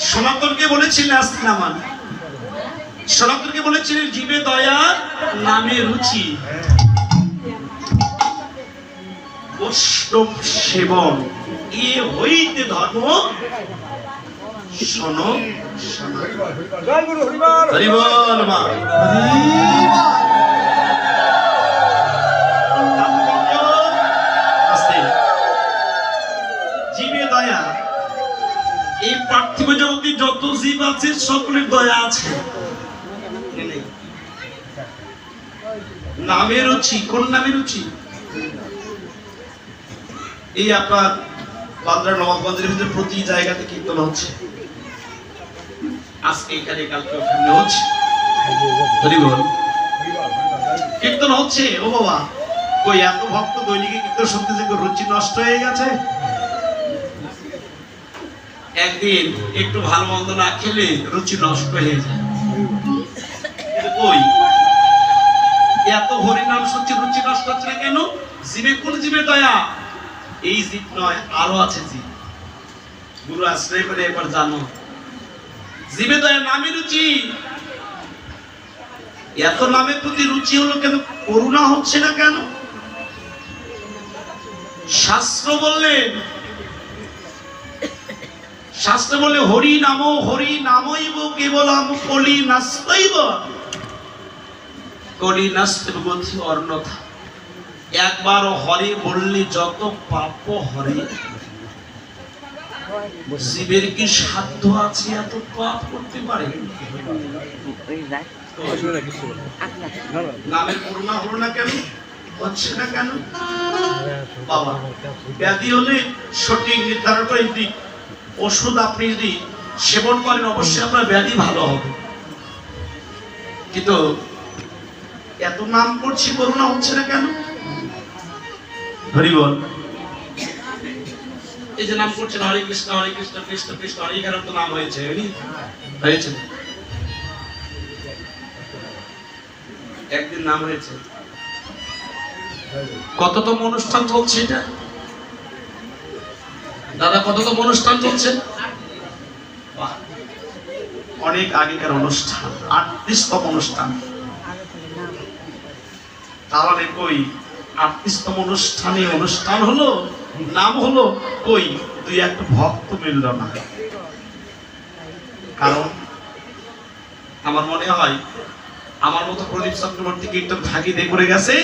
সনাতনকে বলেছিলেন আস্তিনামান, সনাতনকে বলেছিলেন জীবে দয়া নামে রুচি, বৈষ্ণব সেবন এ হইতে ধর্ম শোনো। হরি বল মা। জীবে দয়া, এই পার্থিব জগতে যত জীব আছে সকলের দয়া আছে। নামের রুচি, কোন নামের রুচি? এই আপনার বান্দ্রা নবাবগঞ্জের ভিতরে প্রতি জায়গাতে কীর্তন হচ্ছে, আজকে এখানে কালকে ওখানে হচ্ছে। হরি বল। কীর্তন হচ্ছে, ও বাবা কই এত ভক্ত দৈনিকে কীর্তন শুনতে যে রুচি নষ্ট হয়ে গেছে। একদিন একটু ভালো মন্দ না খেলে রুচি নষ্ট হয়ে যায়। কই এত হরি নাম শুনছি রুচি নষ্ট হচ্ছে না কেন? জীবে কোন জীবে দয়া? এই জীব নয়, আরো আছে জীব। গুরু আশ্রয় করে এবার জানো জীবে দয়া নামে রুচি। এত নামের প্রতি রুচি হলো কেন? করুণা হচ্ছে না কেন? শাস্ত্র বললেন, শাস্ত্র বলে হরি নামইব কেবলম কলি নাস্তৈব কলি নাস্তৈব গতি অন্যথা। একবার হরি বললে যত পাপ হরে। শিবের কি সাধ্য আছে এত পাপ করতে পারে? নামের করুণা হলো না কেন? হচ্ছে না কেন? বাবা ব্যাধি হলে সঠিক নির্ধারণ করে যদি ওষুধ আপনি যদি সেবন করেন অবশ্যই আপনার ব্যাধি ভালো হবে। কিন্তু এত নাম করছি করুণা হচ্ছে না কেন? হরি বল। এই যে নাম করছেন হরে কৃষ্ণ কৃষ্ণ কৃষ্ণ হরে, এখানে তো নাম হয়েছে হয়েছে একদিন নাম হয়েছে। কততম অনুষ্ঠান চলছে এটা দাদা? কততম অনুষ্ঠান চলছে? বাহ, অনেক আগেকার অনুষ্ঠান, 38তম অনুষ্ঠান। তাহলে কই 38তম অনুষ্ঠানে অনুষ্ঠান হলো, নাম হলো, কই দুই একটা ভক্ত মিলল না। কারণ আমার মনে হয় আমার মতো প্রদীপ চক্রবর্তী কীর্তন ফাঁকি দিয়ে করে গেছে,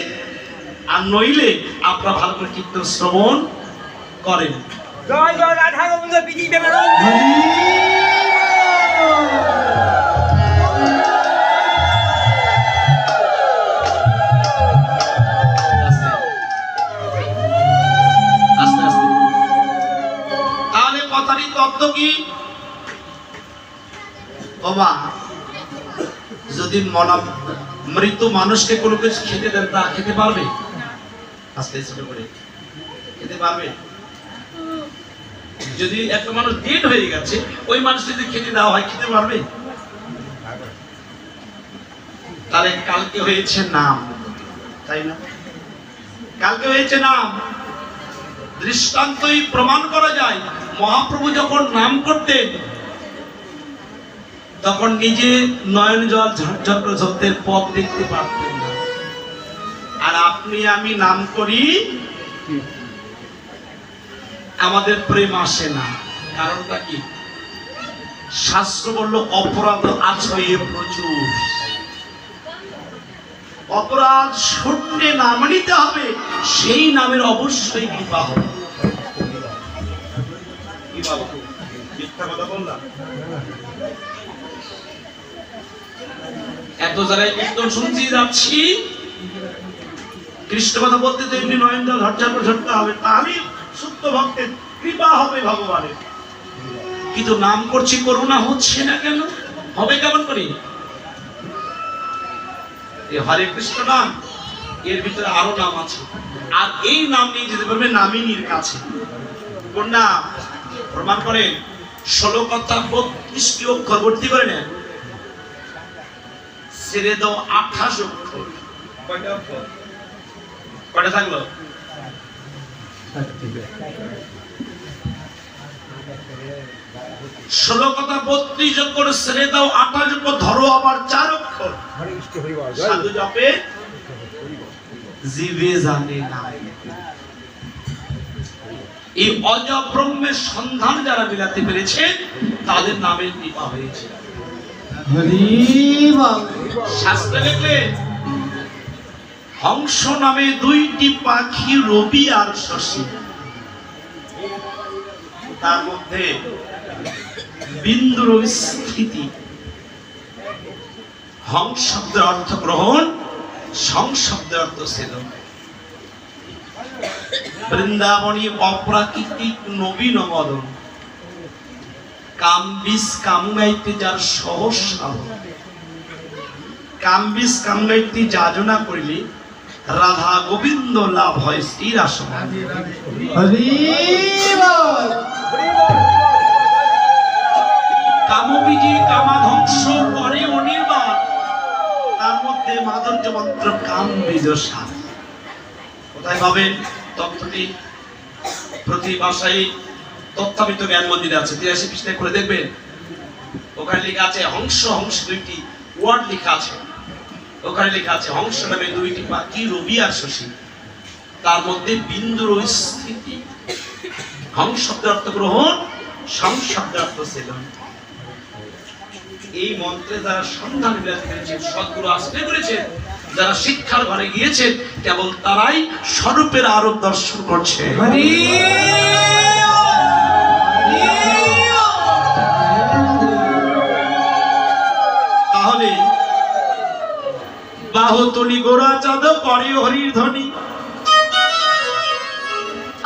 আর নইলে আপনারা ভালো করে কীর্তন শ্রবণ করেন। জয় জয় রাধা গোবিন্দ বিধি বেমানন্দ। আস্তে আস্তে। তাহলে কথাটি তত্ত্ব কি? বাবা, যদি মৃত মানুষকে কোনো কিছু খেতে দেন, তা খেতে পারবে? আস্তে আস্তে করে খেতে পারবে? যদি একটা মানুষ ডেড হয়ে গেছে, ওই মানুষ যদি খেতে দেওয়া হয়, খেতে পারবে? তাহলে কালকে হয়েছে নাম, তাই না? কালকে হয়েছে নাম। দৃষ্টান্তই প্রমাণ করা যায়। মহাপ্রভু যখন নাম করতেন তখন নিজে নয়ন জল ঝরঝর করে ঝরতেন, পথ দেখতে পারতেন না। আর আপনি আমি নাম করি, আমাদের প্রেম আসে না। কারণটা কি? শাস্ত্র বলল অপরাধ আছে প্রচুর। অপরাধ শূন্যে নাম নিতে হবে, সেই নামের অবশ্যই কৃপা হবে। কি বাবা, মিথ্যা কথা বললাম? এত জায়গায় কীর্তন শুনছি, যাচ্ছি, কৃষ্ণ কথা বলতে তো এমনি নয়ন জল ঝরঝর করে ঝরতে হবে, তাহলেই শুদ্ধ ভক্তের কৃপা হবে ভগবানের। কিন্তু নাম করছি, করুণা হচ্ছে না কেন? হবে কেমন করে? এই হরে কৃষ্ণ নাম, এর ভিতরে আরো নাম আছে, আর এই নাম নিয়ে যেতে পারবে নামিনীর কাছে। কোন নাম? প্রমাণ করেন 16 কথা 32টি অক্ষর ভর্তি করে নেন, ছেড়ে দাও 28 অক্ষর। কয়টা অক্ষর? কয়টা থাকলো? 16 কথা 32 অক্ষর ছেড়ে দাও 28 অক্ষর, ধরো আবার 4 অক্ষর। সাধু জপে জিবে জানে না। এই অজ ব্রহ্মের সন্ধান যারা বিলাতে পেরেছে, তাদের নামের কৃপা হয়েছে। শাস্ত্রে লিখলেন হংস নামে 2টি পাখি, রবি আর শশী। তার মধ্যে বিন্দুর স্থিতি। হংস শব্দের অর্থ গ্রহণ, সং শব্দের অর্থ ছেদন। বৃন্দাবনী অপ্রাকৃতিক নবীন মদন, কামবিষ কামগাইতে যার সহজ সাধন। কামবিষ কামগাইতে যাজনা করিলে রাধা গোবিন্দ লাভ হয় স্থির আসন। কামবীজি কামাধ্বংস করে অনির্বাণ, তার মধ্যে মাধুর্য মন্ত্র কামবীজ সার। কোথায় পাবেন তথ্যটি? প্রতি ভাষায় তথ্যামিত জ্ঞান মন্দিরে আছে, 83 পৃষ্ঠায় করে দেখবেন। ওখানে লেখা আছে হংস, হংস 2টি ওয়ার্ড লেখা আছে। ওখানে লেখা আছে হংস নামে 2টি পাখি, রবি আর শশী, তার মধ্যে বিন্দুর স্থিতি। হংস শব্দের অর্থ গ্রহণ, সং শব্দের অর্থ ছেদন। এই মন্ত্রে যারা সন্ধান বিলাতে পেরেছেন, সদ্গুরু আশ্রয় করেছেন, যারা শিক্ষার ঘরে গিয়েছেন, কেবল তারাই স্বরূপের আরোপ দর্শন করছে। তাহলে বাহুতলি গোরা চাঁদ করে হরির ধ্বনি,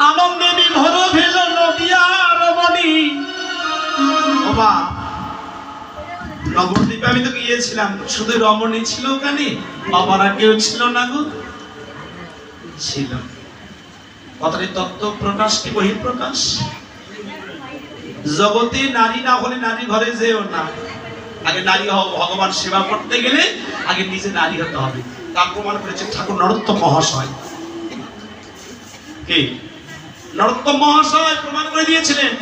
আনন্দে বিভোর ভেল নদিয়া রমণী। ও বাবা নবদ্বীপে আমি তো গিয়েছিলাম, শুধু রমণী ছিল ওখানে, বাবারা কেউ ছিল না গো? ছিল। কথাটি তত্ত্ব প্রকাশ কি বহিঃপ্রকাশ? জগতে নারী না হলে নারী ঘরে যেও না। আগে নারী হও, ভগবান সেবা করতে গেলে আগে নিজে নারী হতে হবে। তা প্রমাণ করেছে ঠাকুর নরোত্তম মহাশয়। কে? নরোত্তম মহাশয় প্রমাণ করে দিয়েছিলেন।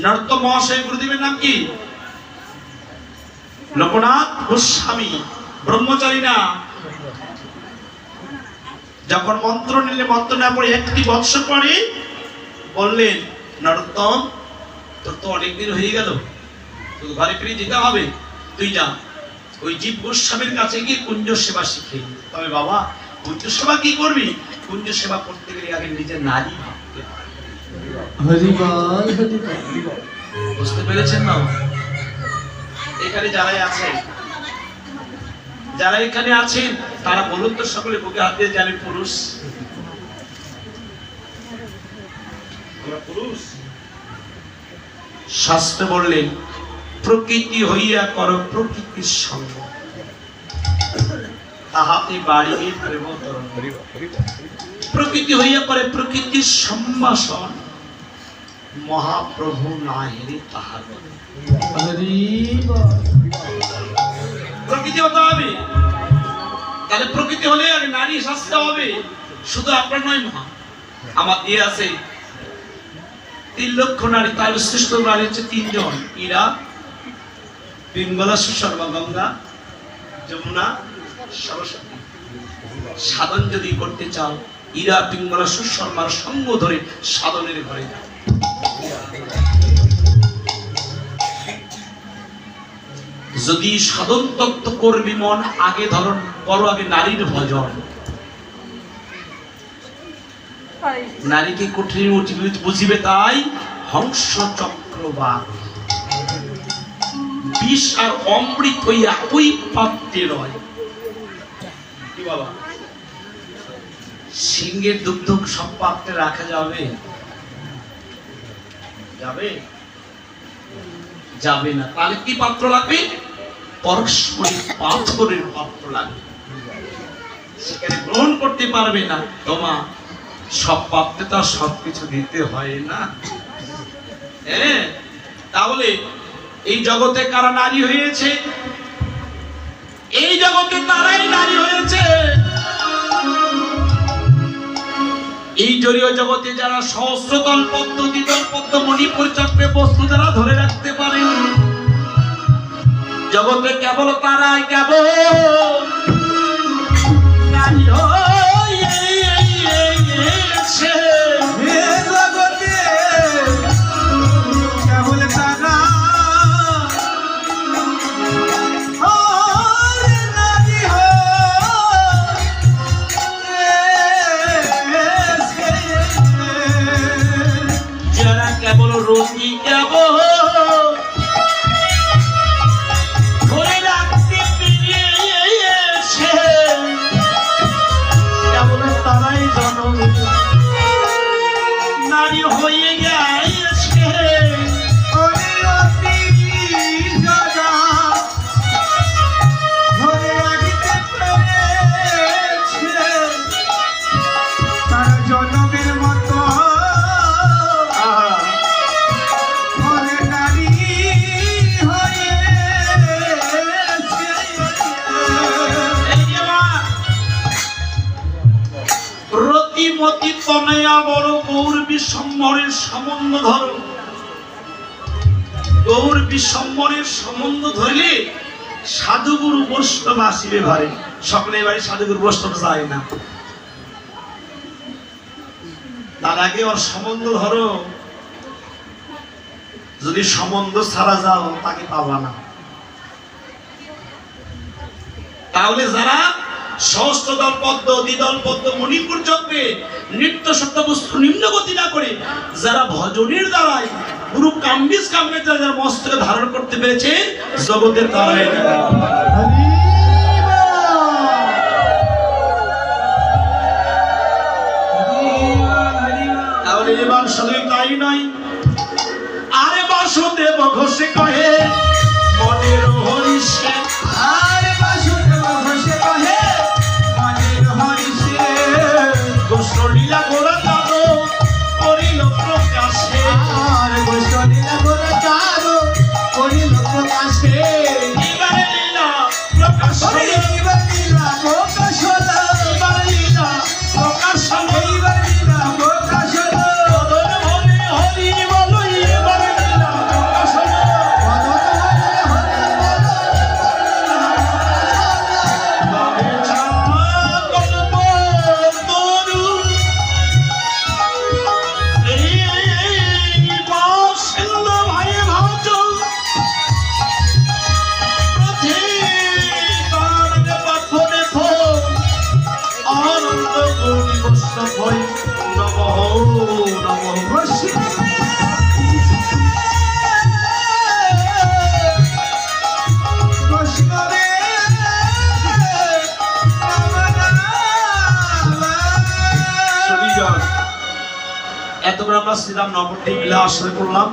নরোত্তম মহাশয় গুরুদেবের নাম কি? লোকনাথ গোস্বামী, ব্রহ্মচারী না। যখন মন্ত্র নিলে মন্ত্র না পড়ে 1 বৎসর পরে বললেন, নরোত্তম তোর তো অনেকদিন হয়ে গেল, তোর ঘরে ফিরে যেতে হবে, তুই যা ওই জীব গোস্বামীর কাছে গিয়ে কুঞ্জ সেবা শিখে। তবে বাবা কুঞ্জ সেবা কি করবি? কুঞ্জ সেবা করতে গেলে আগে নিজের নারী ভাবতে হবে। হরিবল হরিবল। বুঝতে পেরেছেন না? এখানে যারাই আছেন, যারা এখানে আছেন তারা বলুন তো সকলে বুকে হাত দিয়ে, জানি পুরুষ? আমরা পুরুষ। শাস্ত্র বললেন প্রকৃতি হইয়া করো প্রকৃতির সঙ্গ, তাহাতে বাড়িয়ে প্রেম তরণ। প্রকৃতি হইয়া করে প্রকৃতির সম্ভাষণ, মহাপ্রভু না হেরে তাহার। হরিবল। প্রকৃতি হতে হবে। তাহলে প্রকৃতি হলে আগে নারী শাস্তে হবে। শুধু আপনার নয় মা, আমার দিয়ে আছে 3 লক্ষ নারী, তার শ্রেষ্ঠ নারী হচ্ছে 3 জন। ইরা, পিঙ্গলা, সুশর্মা, গঙ্গা, যমুনা, সরস্বতী। সাধন যদি করতে চাও ইরা, পিঙ্গলা, সুশর্মার সঙ্গ ধরে সাধনের ঘরে যাও। যদি সাধন তত্ত্ব করবি মন, আগে ধরন করো আগে নারীর ভজন। নারীকে কঠিন বুঝিবে তাই হংস চক্রবাক, বিষ আর অমৃত হইয়া ওই পাত্রে রয়। কি বাবা, সিংহের দুগ্ধ সব পাত্রে রাখা যাবে? যাবে? যাবে না। তাহলে কি পাত্র লাগবে? পরস্পরিক পাথরের পাত্র লাগবে। সেখানে গ্রহণ করতে পারবে না। তোমা সব পাত্রে তো সবকিছু দিতে হয় না। তাহলে এই জগতে কারা নারী হয়েছে? এই জগতে তারাই নারী হয়েছে। এই জড়ীয় জগতে যারা সহস্রতল পদ্ম, দ্বিতল পদ্ম, মণিপুর চক্রে বস্তু যারা ধরে রাখতে পারেন, জগতে কেবল তারাই কেবল নারী হয়েছে। জগতে কেবল তারা নারী যারা কেবল রতি, কেবল ধরে রাখতে পেরেছে, কেবল তারাই জনম নারী হয়ে গেছে। অতি যারা ধরে রাখতে পেরেছে, তারা জনমের মতো নারী হয়েছে। এই যে মা, রতিমতি তনয়া বড় গৌর বিশ্বম্বরের সম্বন্ধ ধরো। গৌর বিশ্বম্বরের সম্বন্ধ ধরলে সাধুগুরু বৈষ্ণব আসিবে ঘরে। সকলে বাড়ি সাধুগুরু বৈষ্ণব যায় না। তার আগে ওর সম্বন্ধ ধরো। যদি সম্বন্ধ ছাড়া যাও তাকে পাবা না। তাহলে যারা সহস্রদল পদ্ম, দ্বিদল পদ্ম, মণিপুর চক্রে নিত্য সত্য বস্তু নিম্নগতি না করে যারা ভজনের দ্বারাই গুরু কাম্বিজ কাম্যে যারা মস্তকে ধারণ করতে পেরেছে, জগতের তারাই তাহলে এবার শুধু তাই নয়, আরে বাসুদেব ঘষে কহে মনের হরিষে আর বাসুদেব ঘোষে কহে মনের হরিষে কৃষ্ণ লীলা গোরা তার করিল প্রকাশে আর কৃষ্ণ লীলা করে চারো করিল প্রকাশে এবারে লীলা প্রকাশ হলো এইবার লীলা প্রকাশ হলো এবারে লীলা প্রকাশ হলো এইবার লীলা প্রকাশ হলো বদন হরে হরি বলো এবারে লীলা প্রকাশ হলো তবে কল্প তরু এই বাসিন্দ ভাই ভাজ প্রতিকারে পাথরে ফল আনন্দ গৌরী বৈষ্ণব হয় নমঃ নমঃ এতবার আমরা শ্রীরাম নবদ্বীপ লীলা আশ্রয় করলাম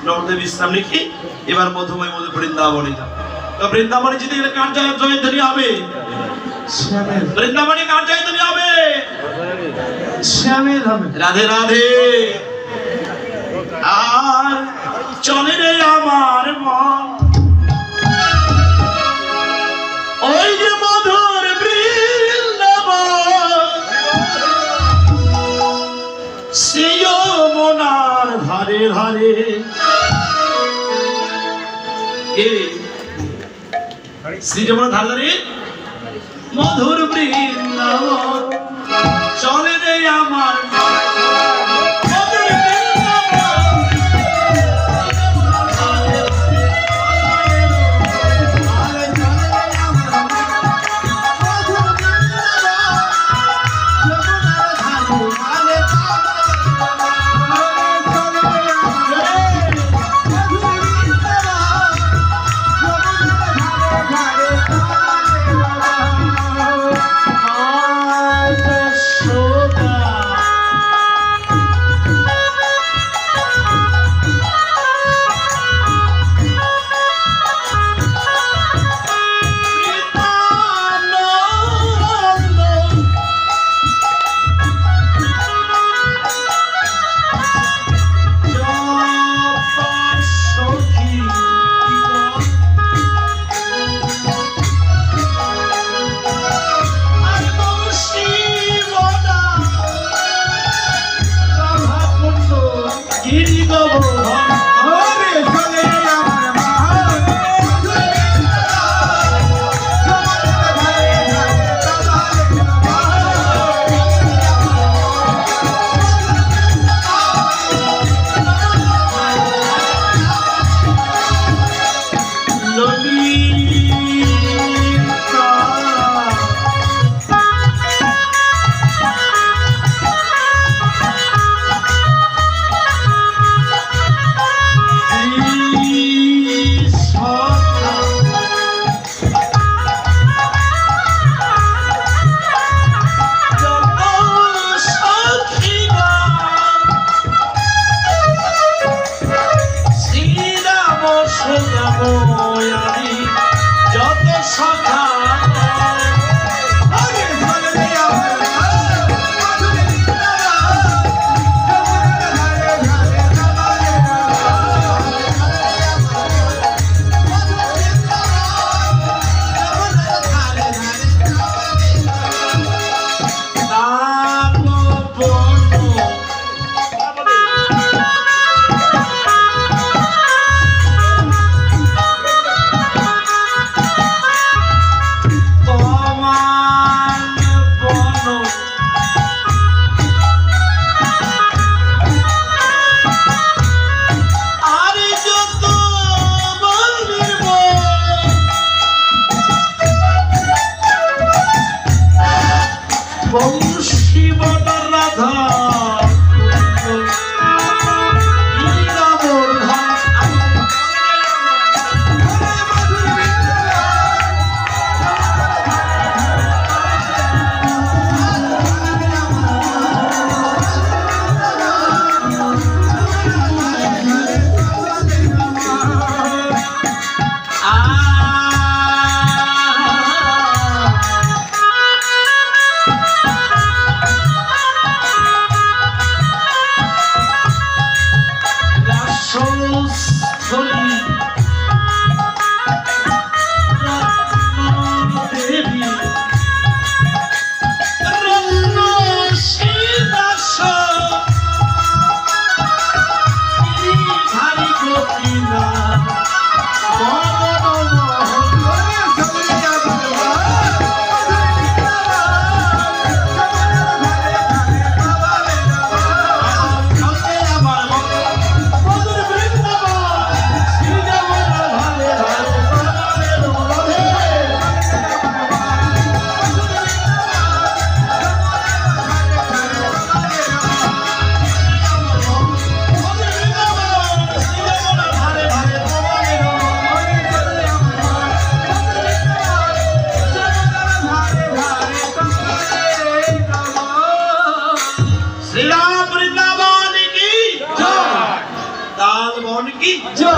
নবদ্বীপ ইসলাম লিখি এবার মধুময় মধু বৃন্দাবনে যাব তো বৃন্দাবনে যেতে গেলে কার জয়ধ্বনি হবে শ্যামের বৃন্দাবনে কার জয়ধ্বনি হবে শ্যামের হবে রাধে রাধে আর চলে রে আমার মন ওই যে মধুর বৃন্দাবন সেই মনার ধারে ধারে কে শ্রী যমুনার ধারে ধারে মধুর বৃন্দাবন চলে রে আমার মধুর বৃন্দাবন।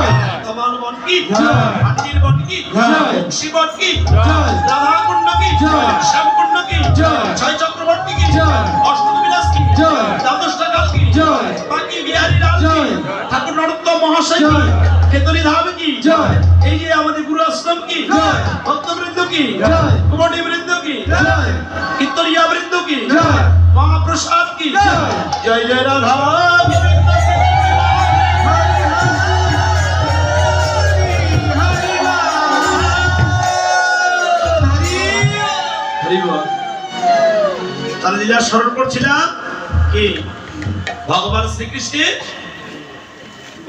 জয়। কমল বন কি জয়। হাতির বন কি জয়। শিবন কি জয়। রাধাকুণ্ড কি জয়। শ্যামকুণ্ড কি জয়। ছয় চক্রবর্তী কি জয়। অষ্টবিলাস কি জয়। দ্বাদশটা কাল কি জয়। বাকি বিহারী লাল কি জয়। ঠাকুর নরোত্তম মহাশয় কি জয়। কেতরী ধাম কি জয়। এই যে আমাদের গুরু আশ্রম কি জয়। ভক্তবৃন্দ কি জয়। কুমটি বৃন্দ কি জয়। কীর্তনিয়া বৃন্দ কি জয়। মহাপ্রসাদ কি জয়। জয় জয় রাধা তাহলে লীলা স্মরণ করছিলাম কি ভগবান শ্রীকৃষ্ণের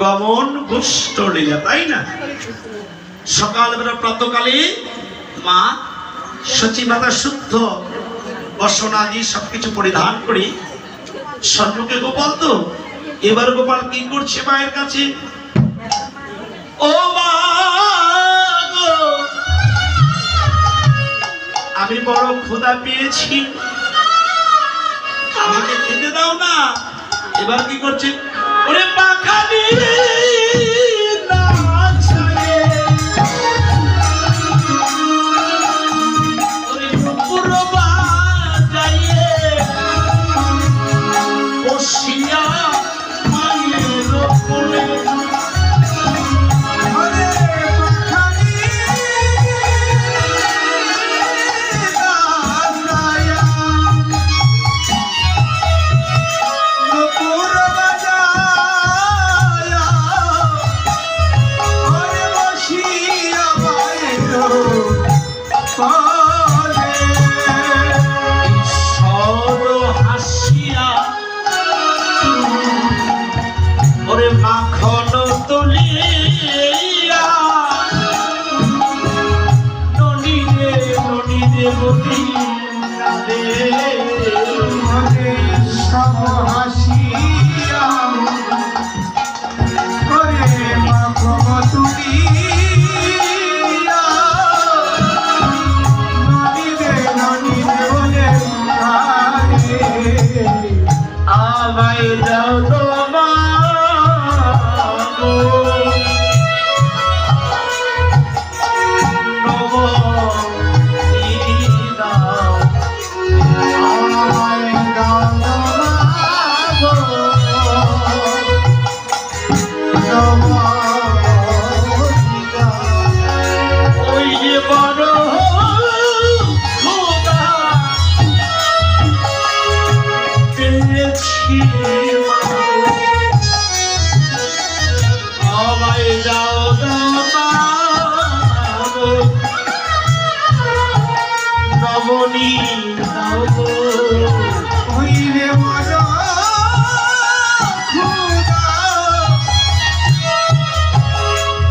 গমন গোষ্ঠ লীলা, তাই না? সকালবেলা প্রাতকালে মা সচিমাতা শুদ্ধ বসনাদি সবকিছু পরিধান করে সম্মুখে গোপাল, তো এবার গোপাল কি করছে মায়ের কাছে? ও মা গো, আমি বড় ক্ষুধা পেয়েছি, আমাকে খেতে দাও না। এবার কি করছে? ওরে পাখালি না ছাড়ে, ওরে নুপুর বাজাইয়ে বসিয়া মায়ের কোলে। মাখন তুলিয়া ননি রে সব হাসিয়া করে মাখব তুলিয়া ননি দে বলে আমায় দাও তোমার নবনী নব হইলে মন খুদা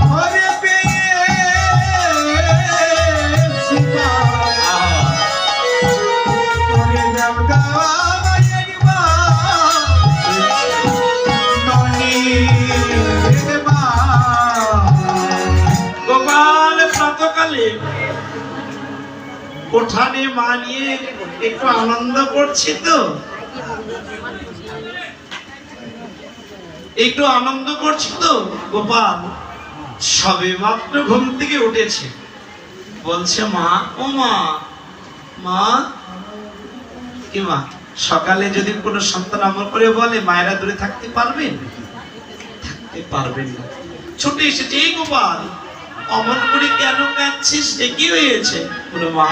হরে পেয়েছি হরে দাও দাওয়া মায়ের মা ননি মা। গোপাল প্রাতকালে উঠানে মা নিয়ে একটু আনন্দ করছি, তো একটু আনন্দ করছি তো গোপাল সবে মাত্র ঘুম থেকে উঠেছে, বলছে মা, ও মা, মা কি মা, সকালে যদি কোনো সন্তান আমল করে বলে মায়েরা দূরে থাকতে পারবেন? থাকতে পারবেন না। ছুটে এসেছে, এই গোপাল অমন করে কেন কাঁদছিস, কি হয়েছে? বলো মা,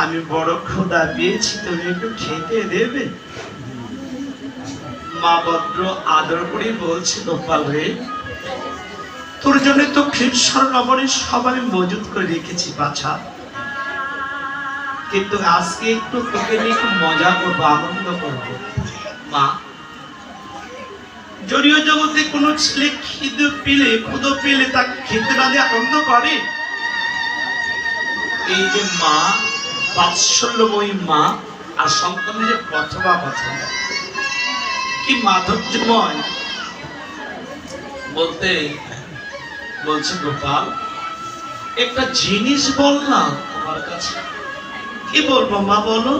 আমি বড় ক্ষুধা পেয়েছি, তুমি একটু খেতে দেবে? মা ভদ্র আদর করে বলছে, গোপাল রে, তোর জন্য তো ক্ষীরসর লবণে সব আমি মজুত করে রেখেছি বাছা, কিন্তু আজকে একটু তোকে নিয়ে একটু মজা করবো, আনন্দ করবো। মা, জড়ীয় জগতে কোন ছেলে খিদে পেলে তাকে খেতে না দিয়ে আনন্দ করে? এই যে মা, বাৎসল্যময়ী মা আর সন্তানের যে কথবা কথা, কি মাধুর্যময়। বলছে গোপাল, একটা জিনিস বল না তোমার কাছে। কি বলবো মা, বলো?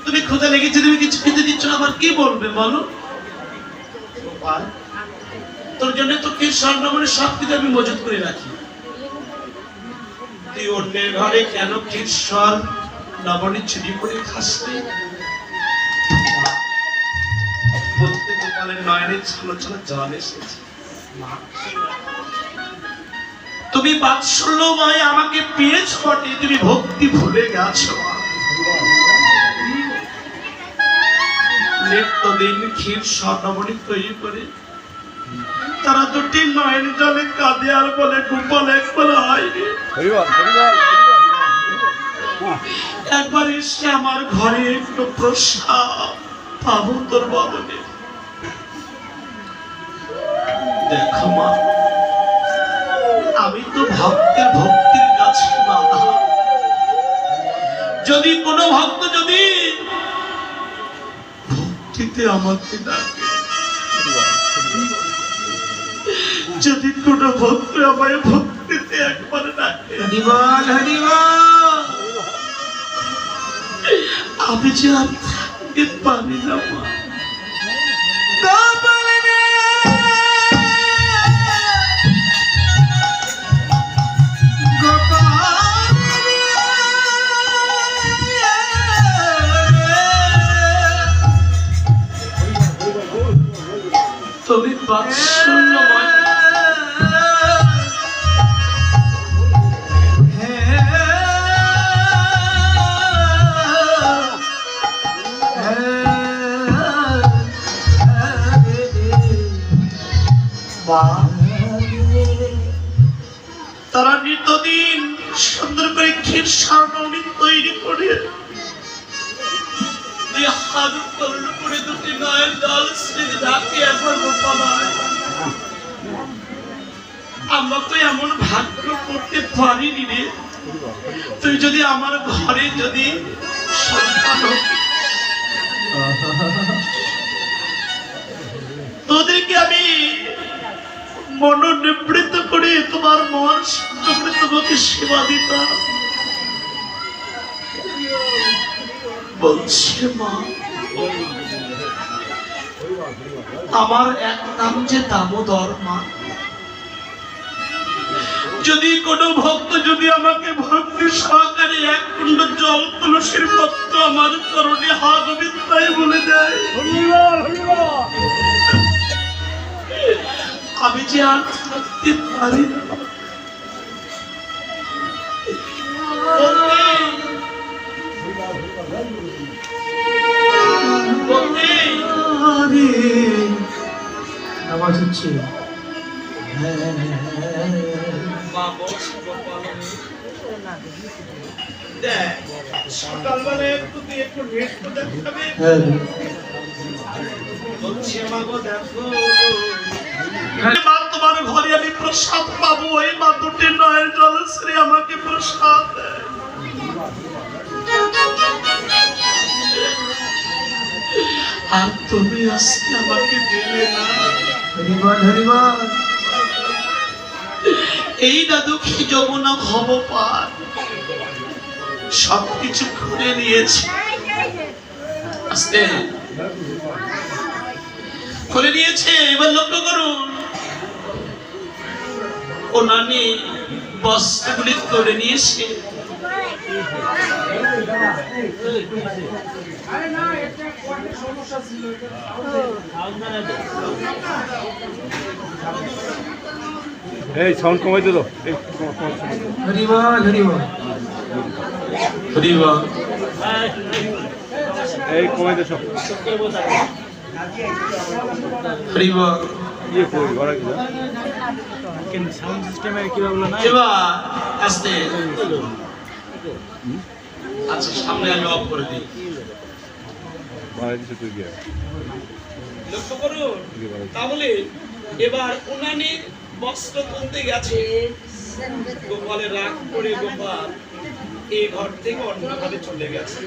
তুমি ক্ষুধা লেগেছে, তুমি কিছু খেতে দিচ্ছ না, আবার কি বলবে বলো? গোপাল তোর জন্য তো কি স্বর্ণমণি সব কিছু আমি মজুত করে রাখি। তুই অন্যের ঘরে কেন কীর্ষণ নবনী চুরি করে খাসনি? প্রত্যেক গোপালের নয়নের ছলো ছলো জল এসেছে। তুমি বাৎসল্যময় আমাকে পেয়েছ বটে, তুমি ভক্তি ভুলে গেছো। নিত্যদিন ক্ষীর স্বর্ণমণি তৈরি করে তারা দুটি নয়ন জলে কাঁদে আর বলে গোপাল একবার হয়নি, একবার এসে আমার ঘরে একটু প্রসাদ পাবো তোর বদলে। দেখো মা, আমি তো ভক্তের ভক্তির কাছে বাধা। যদি কোনো ভক্ত যদি ভক্তিতে আমাকে ডাকে, যদি কোনো ভক্ত আমায় ভক্তিতে একবার ডাকে, আমি যে আর থাকতে পারি না মা। তুমি বাৎসল্যময়, তারা নিত্যদিন সুন্দর করে ক্ষীর স্বর্ণমণি তৈরি করে করে দুটি নয়ের জল স্মৃতি ঢাকে একবার গোপাল হয়। আমরা তো এমন ভাগ্য করতে পারিনি রে। তুই যদি আমার ঘরে যদি সন্তান হতি, তোদেরকে আমি মনোনিবৃত্ত করে তোমার মন শান্ত করে তোমাকে সেবা দিতাম। বলছে মা, আমার এক নাম যে দামোদর মা। যদি কোনো ভক্ত যদি আমাকে ভক্তি সহকারে এক কুণ্ড জল তুলসীর পত্র আমার চরণে হা গোবিন্দাই বলে দেয়, আমি যে আর থাকতে পারি না। আওয়াজ হচ্ছে সকালবেলা একটু নেট দেখাবে। বলছি আমাকে দেখো, তোমার ঘরে আমি প্রসাদ পাবো। ওই মা দুটি নয়ের জলশ্রী আমাকে প্রসাদ দেয়। আর তুমি আজকে আমাকে দিলে না। এই দাদুকে যমুনা ভব পার সবকিছু খুলে নিয়েছে, আস্তে খুলে নিয়েছে। এবার লক্ষ্য করুন, ওনানি বস্ত্রগুলি তুলে নিয়েছে। এই সাউন্ড কমাই দিল। এই কমাই দে সব। ইয়ে কই ঘরে কি কেন সাউন্ড সিস্টেমে কি বললো না। এবার আস্তে, আচ্ছা সামনে আমি অফ করে দিই। ঘরে কিছু তুই গিয়ে লক্ষ্য করুন, তাহলে এবার উনানি বস্ত্র তুলতে গেছে। গোপালের রাগ করে গোপাল এই ঘর থেকে অন্য ঘরে চলে গেছে।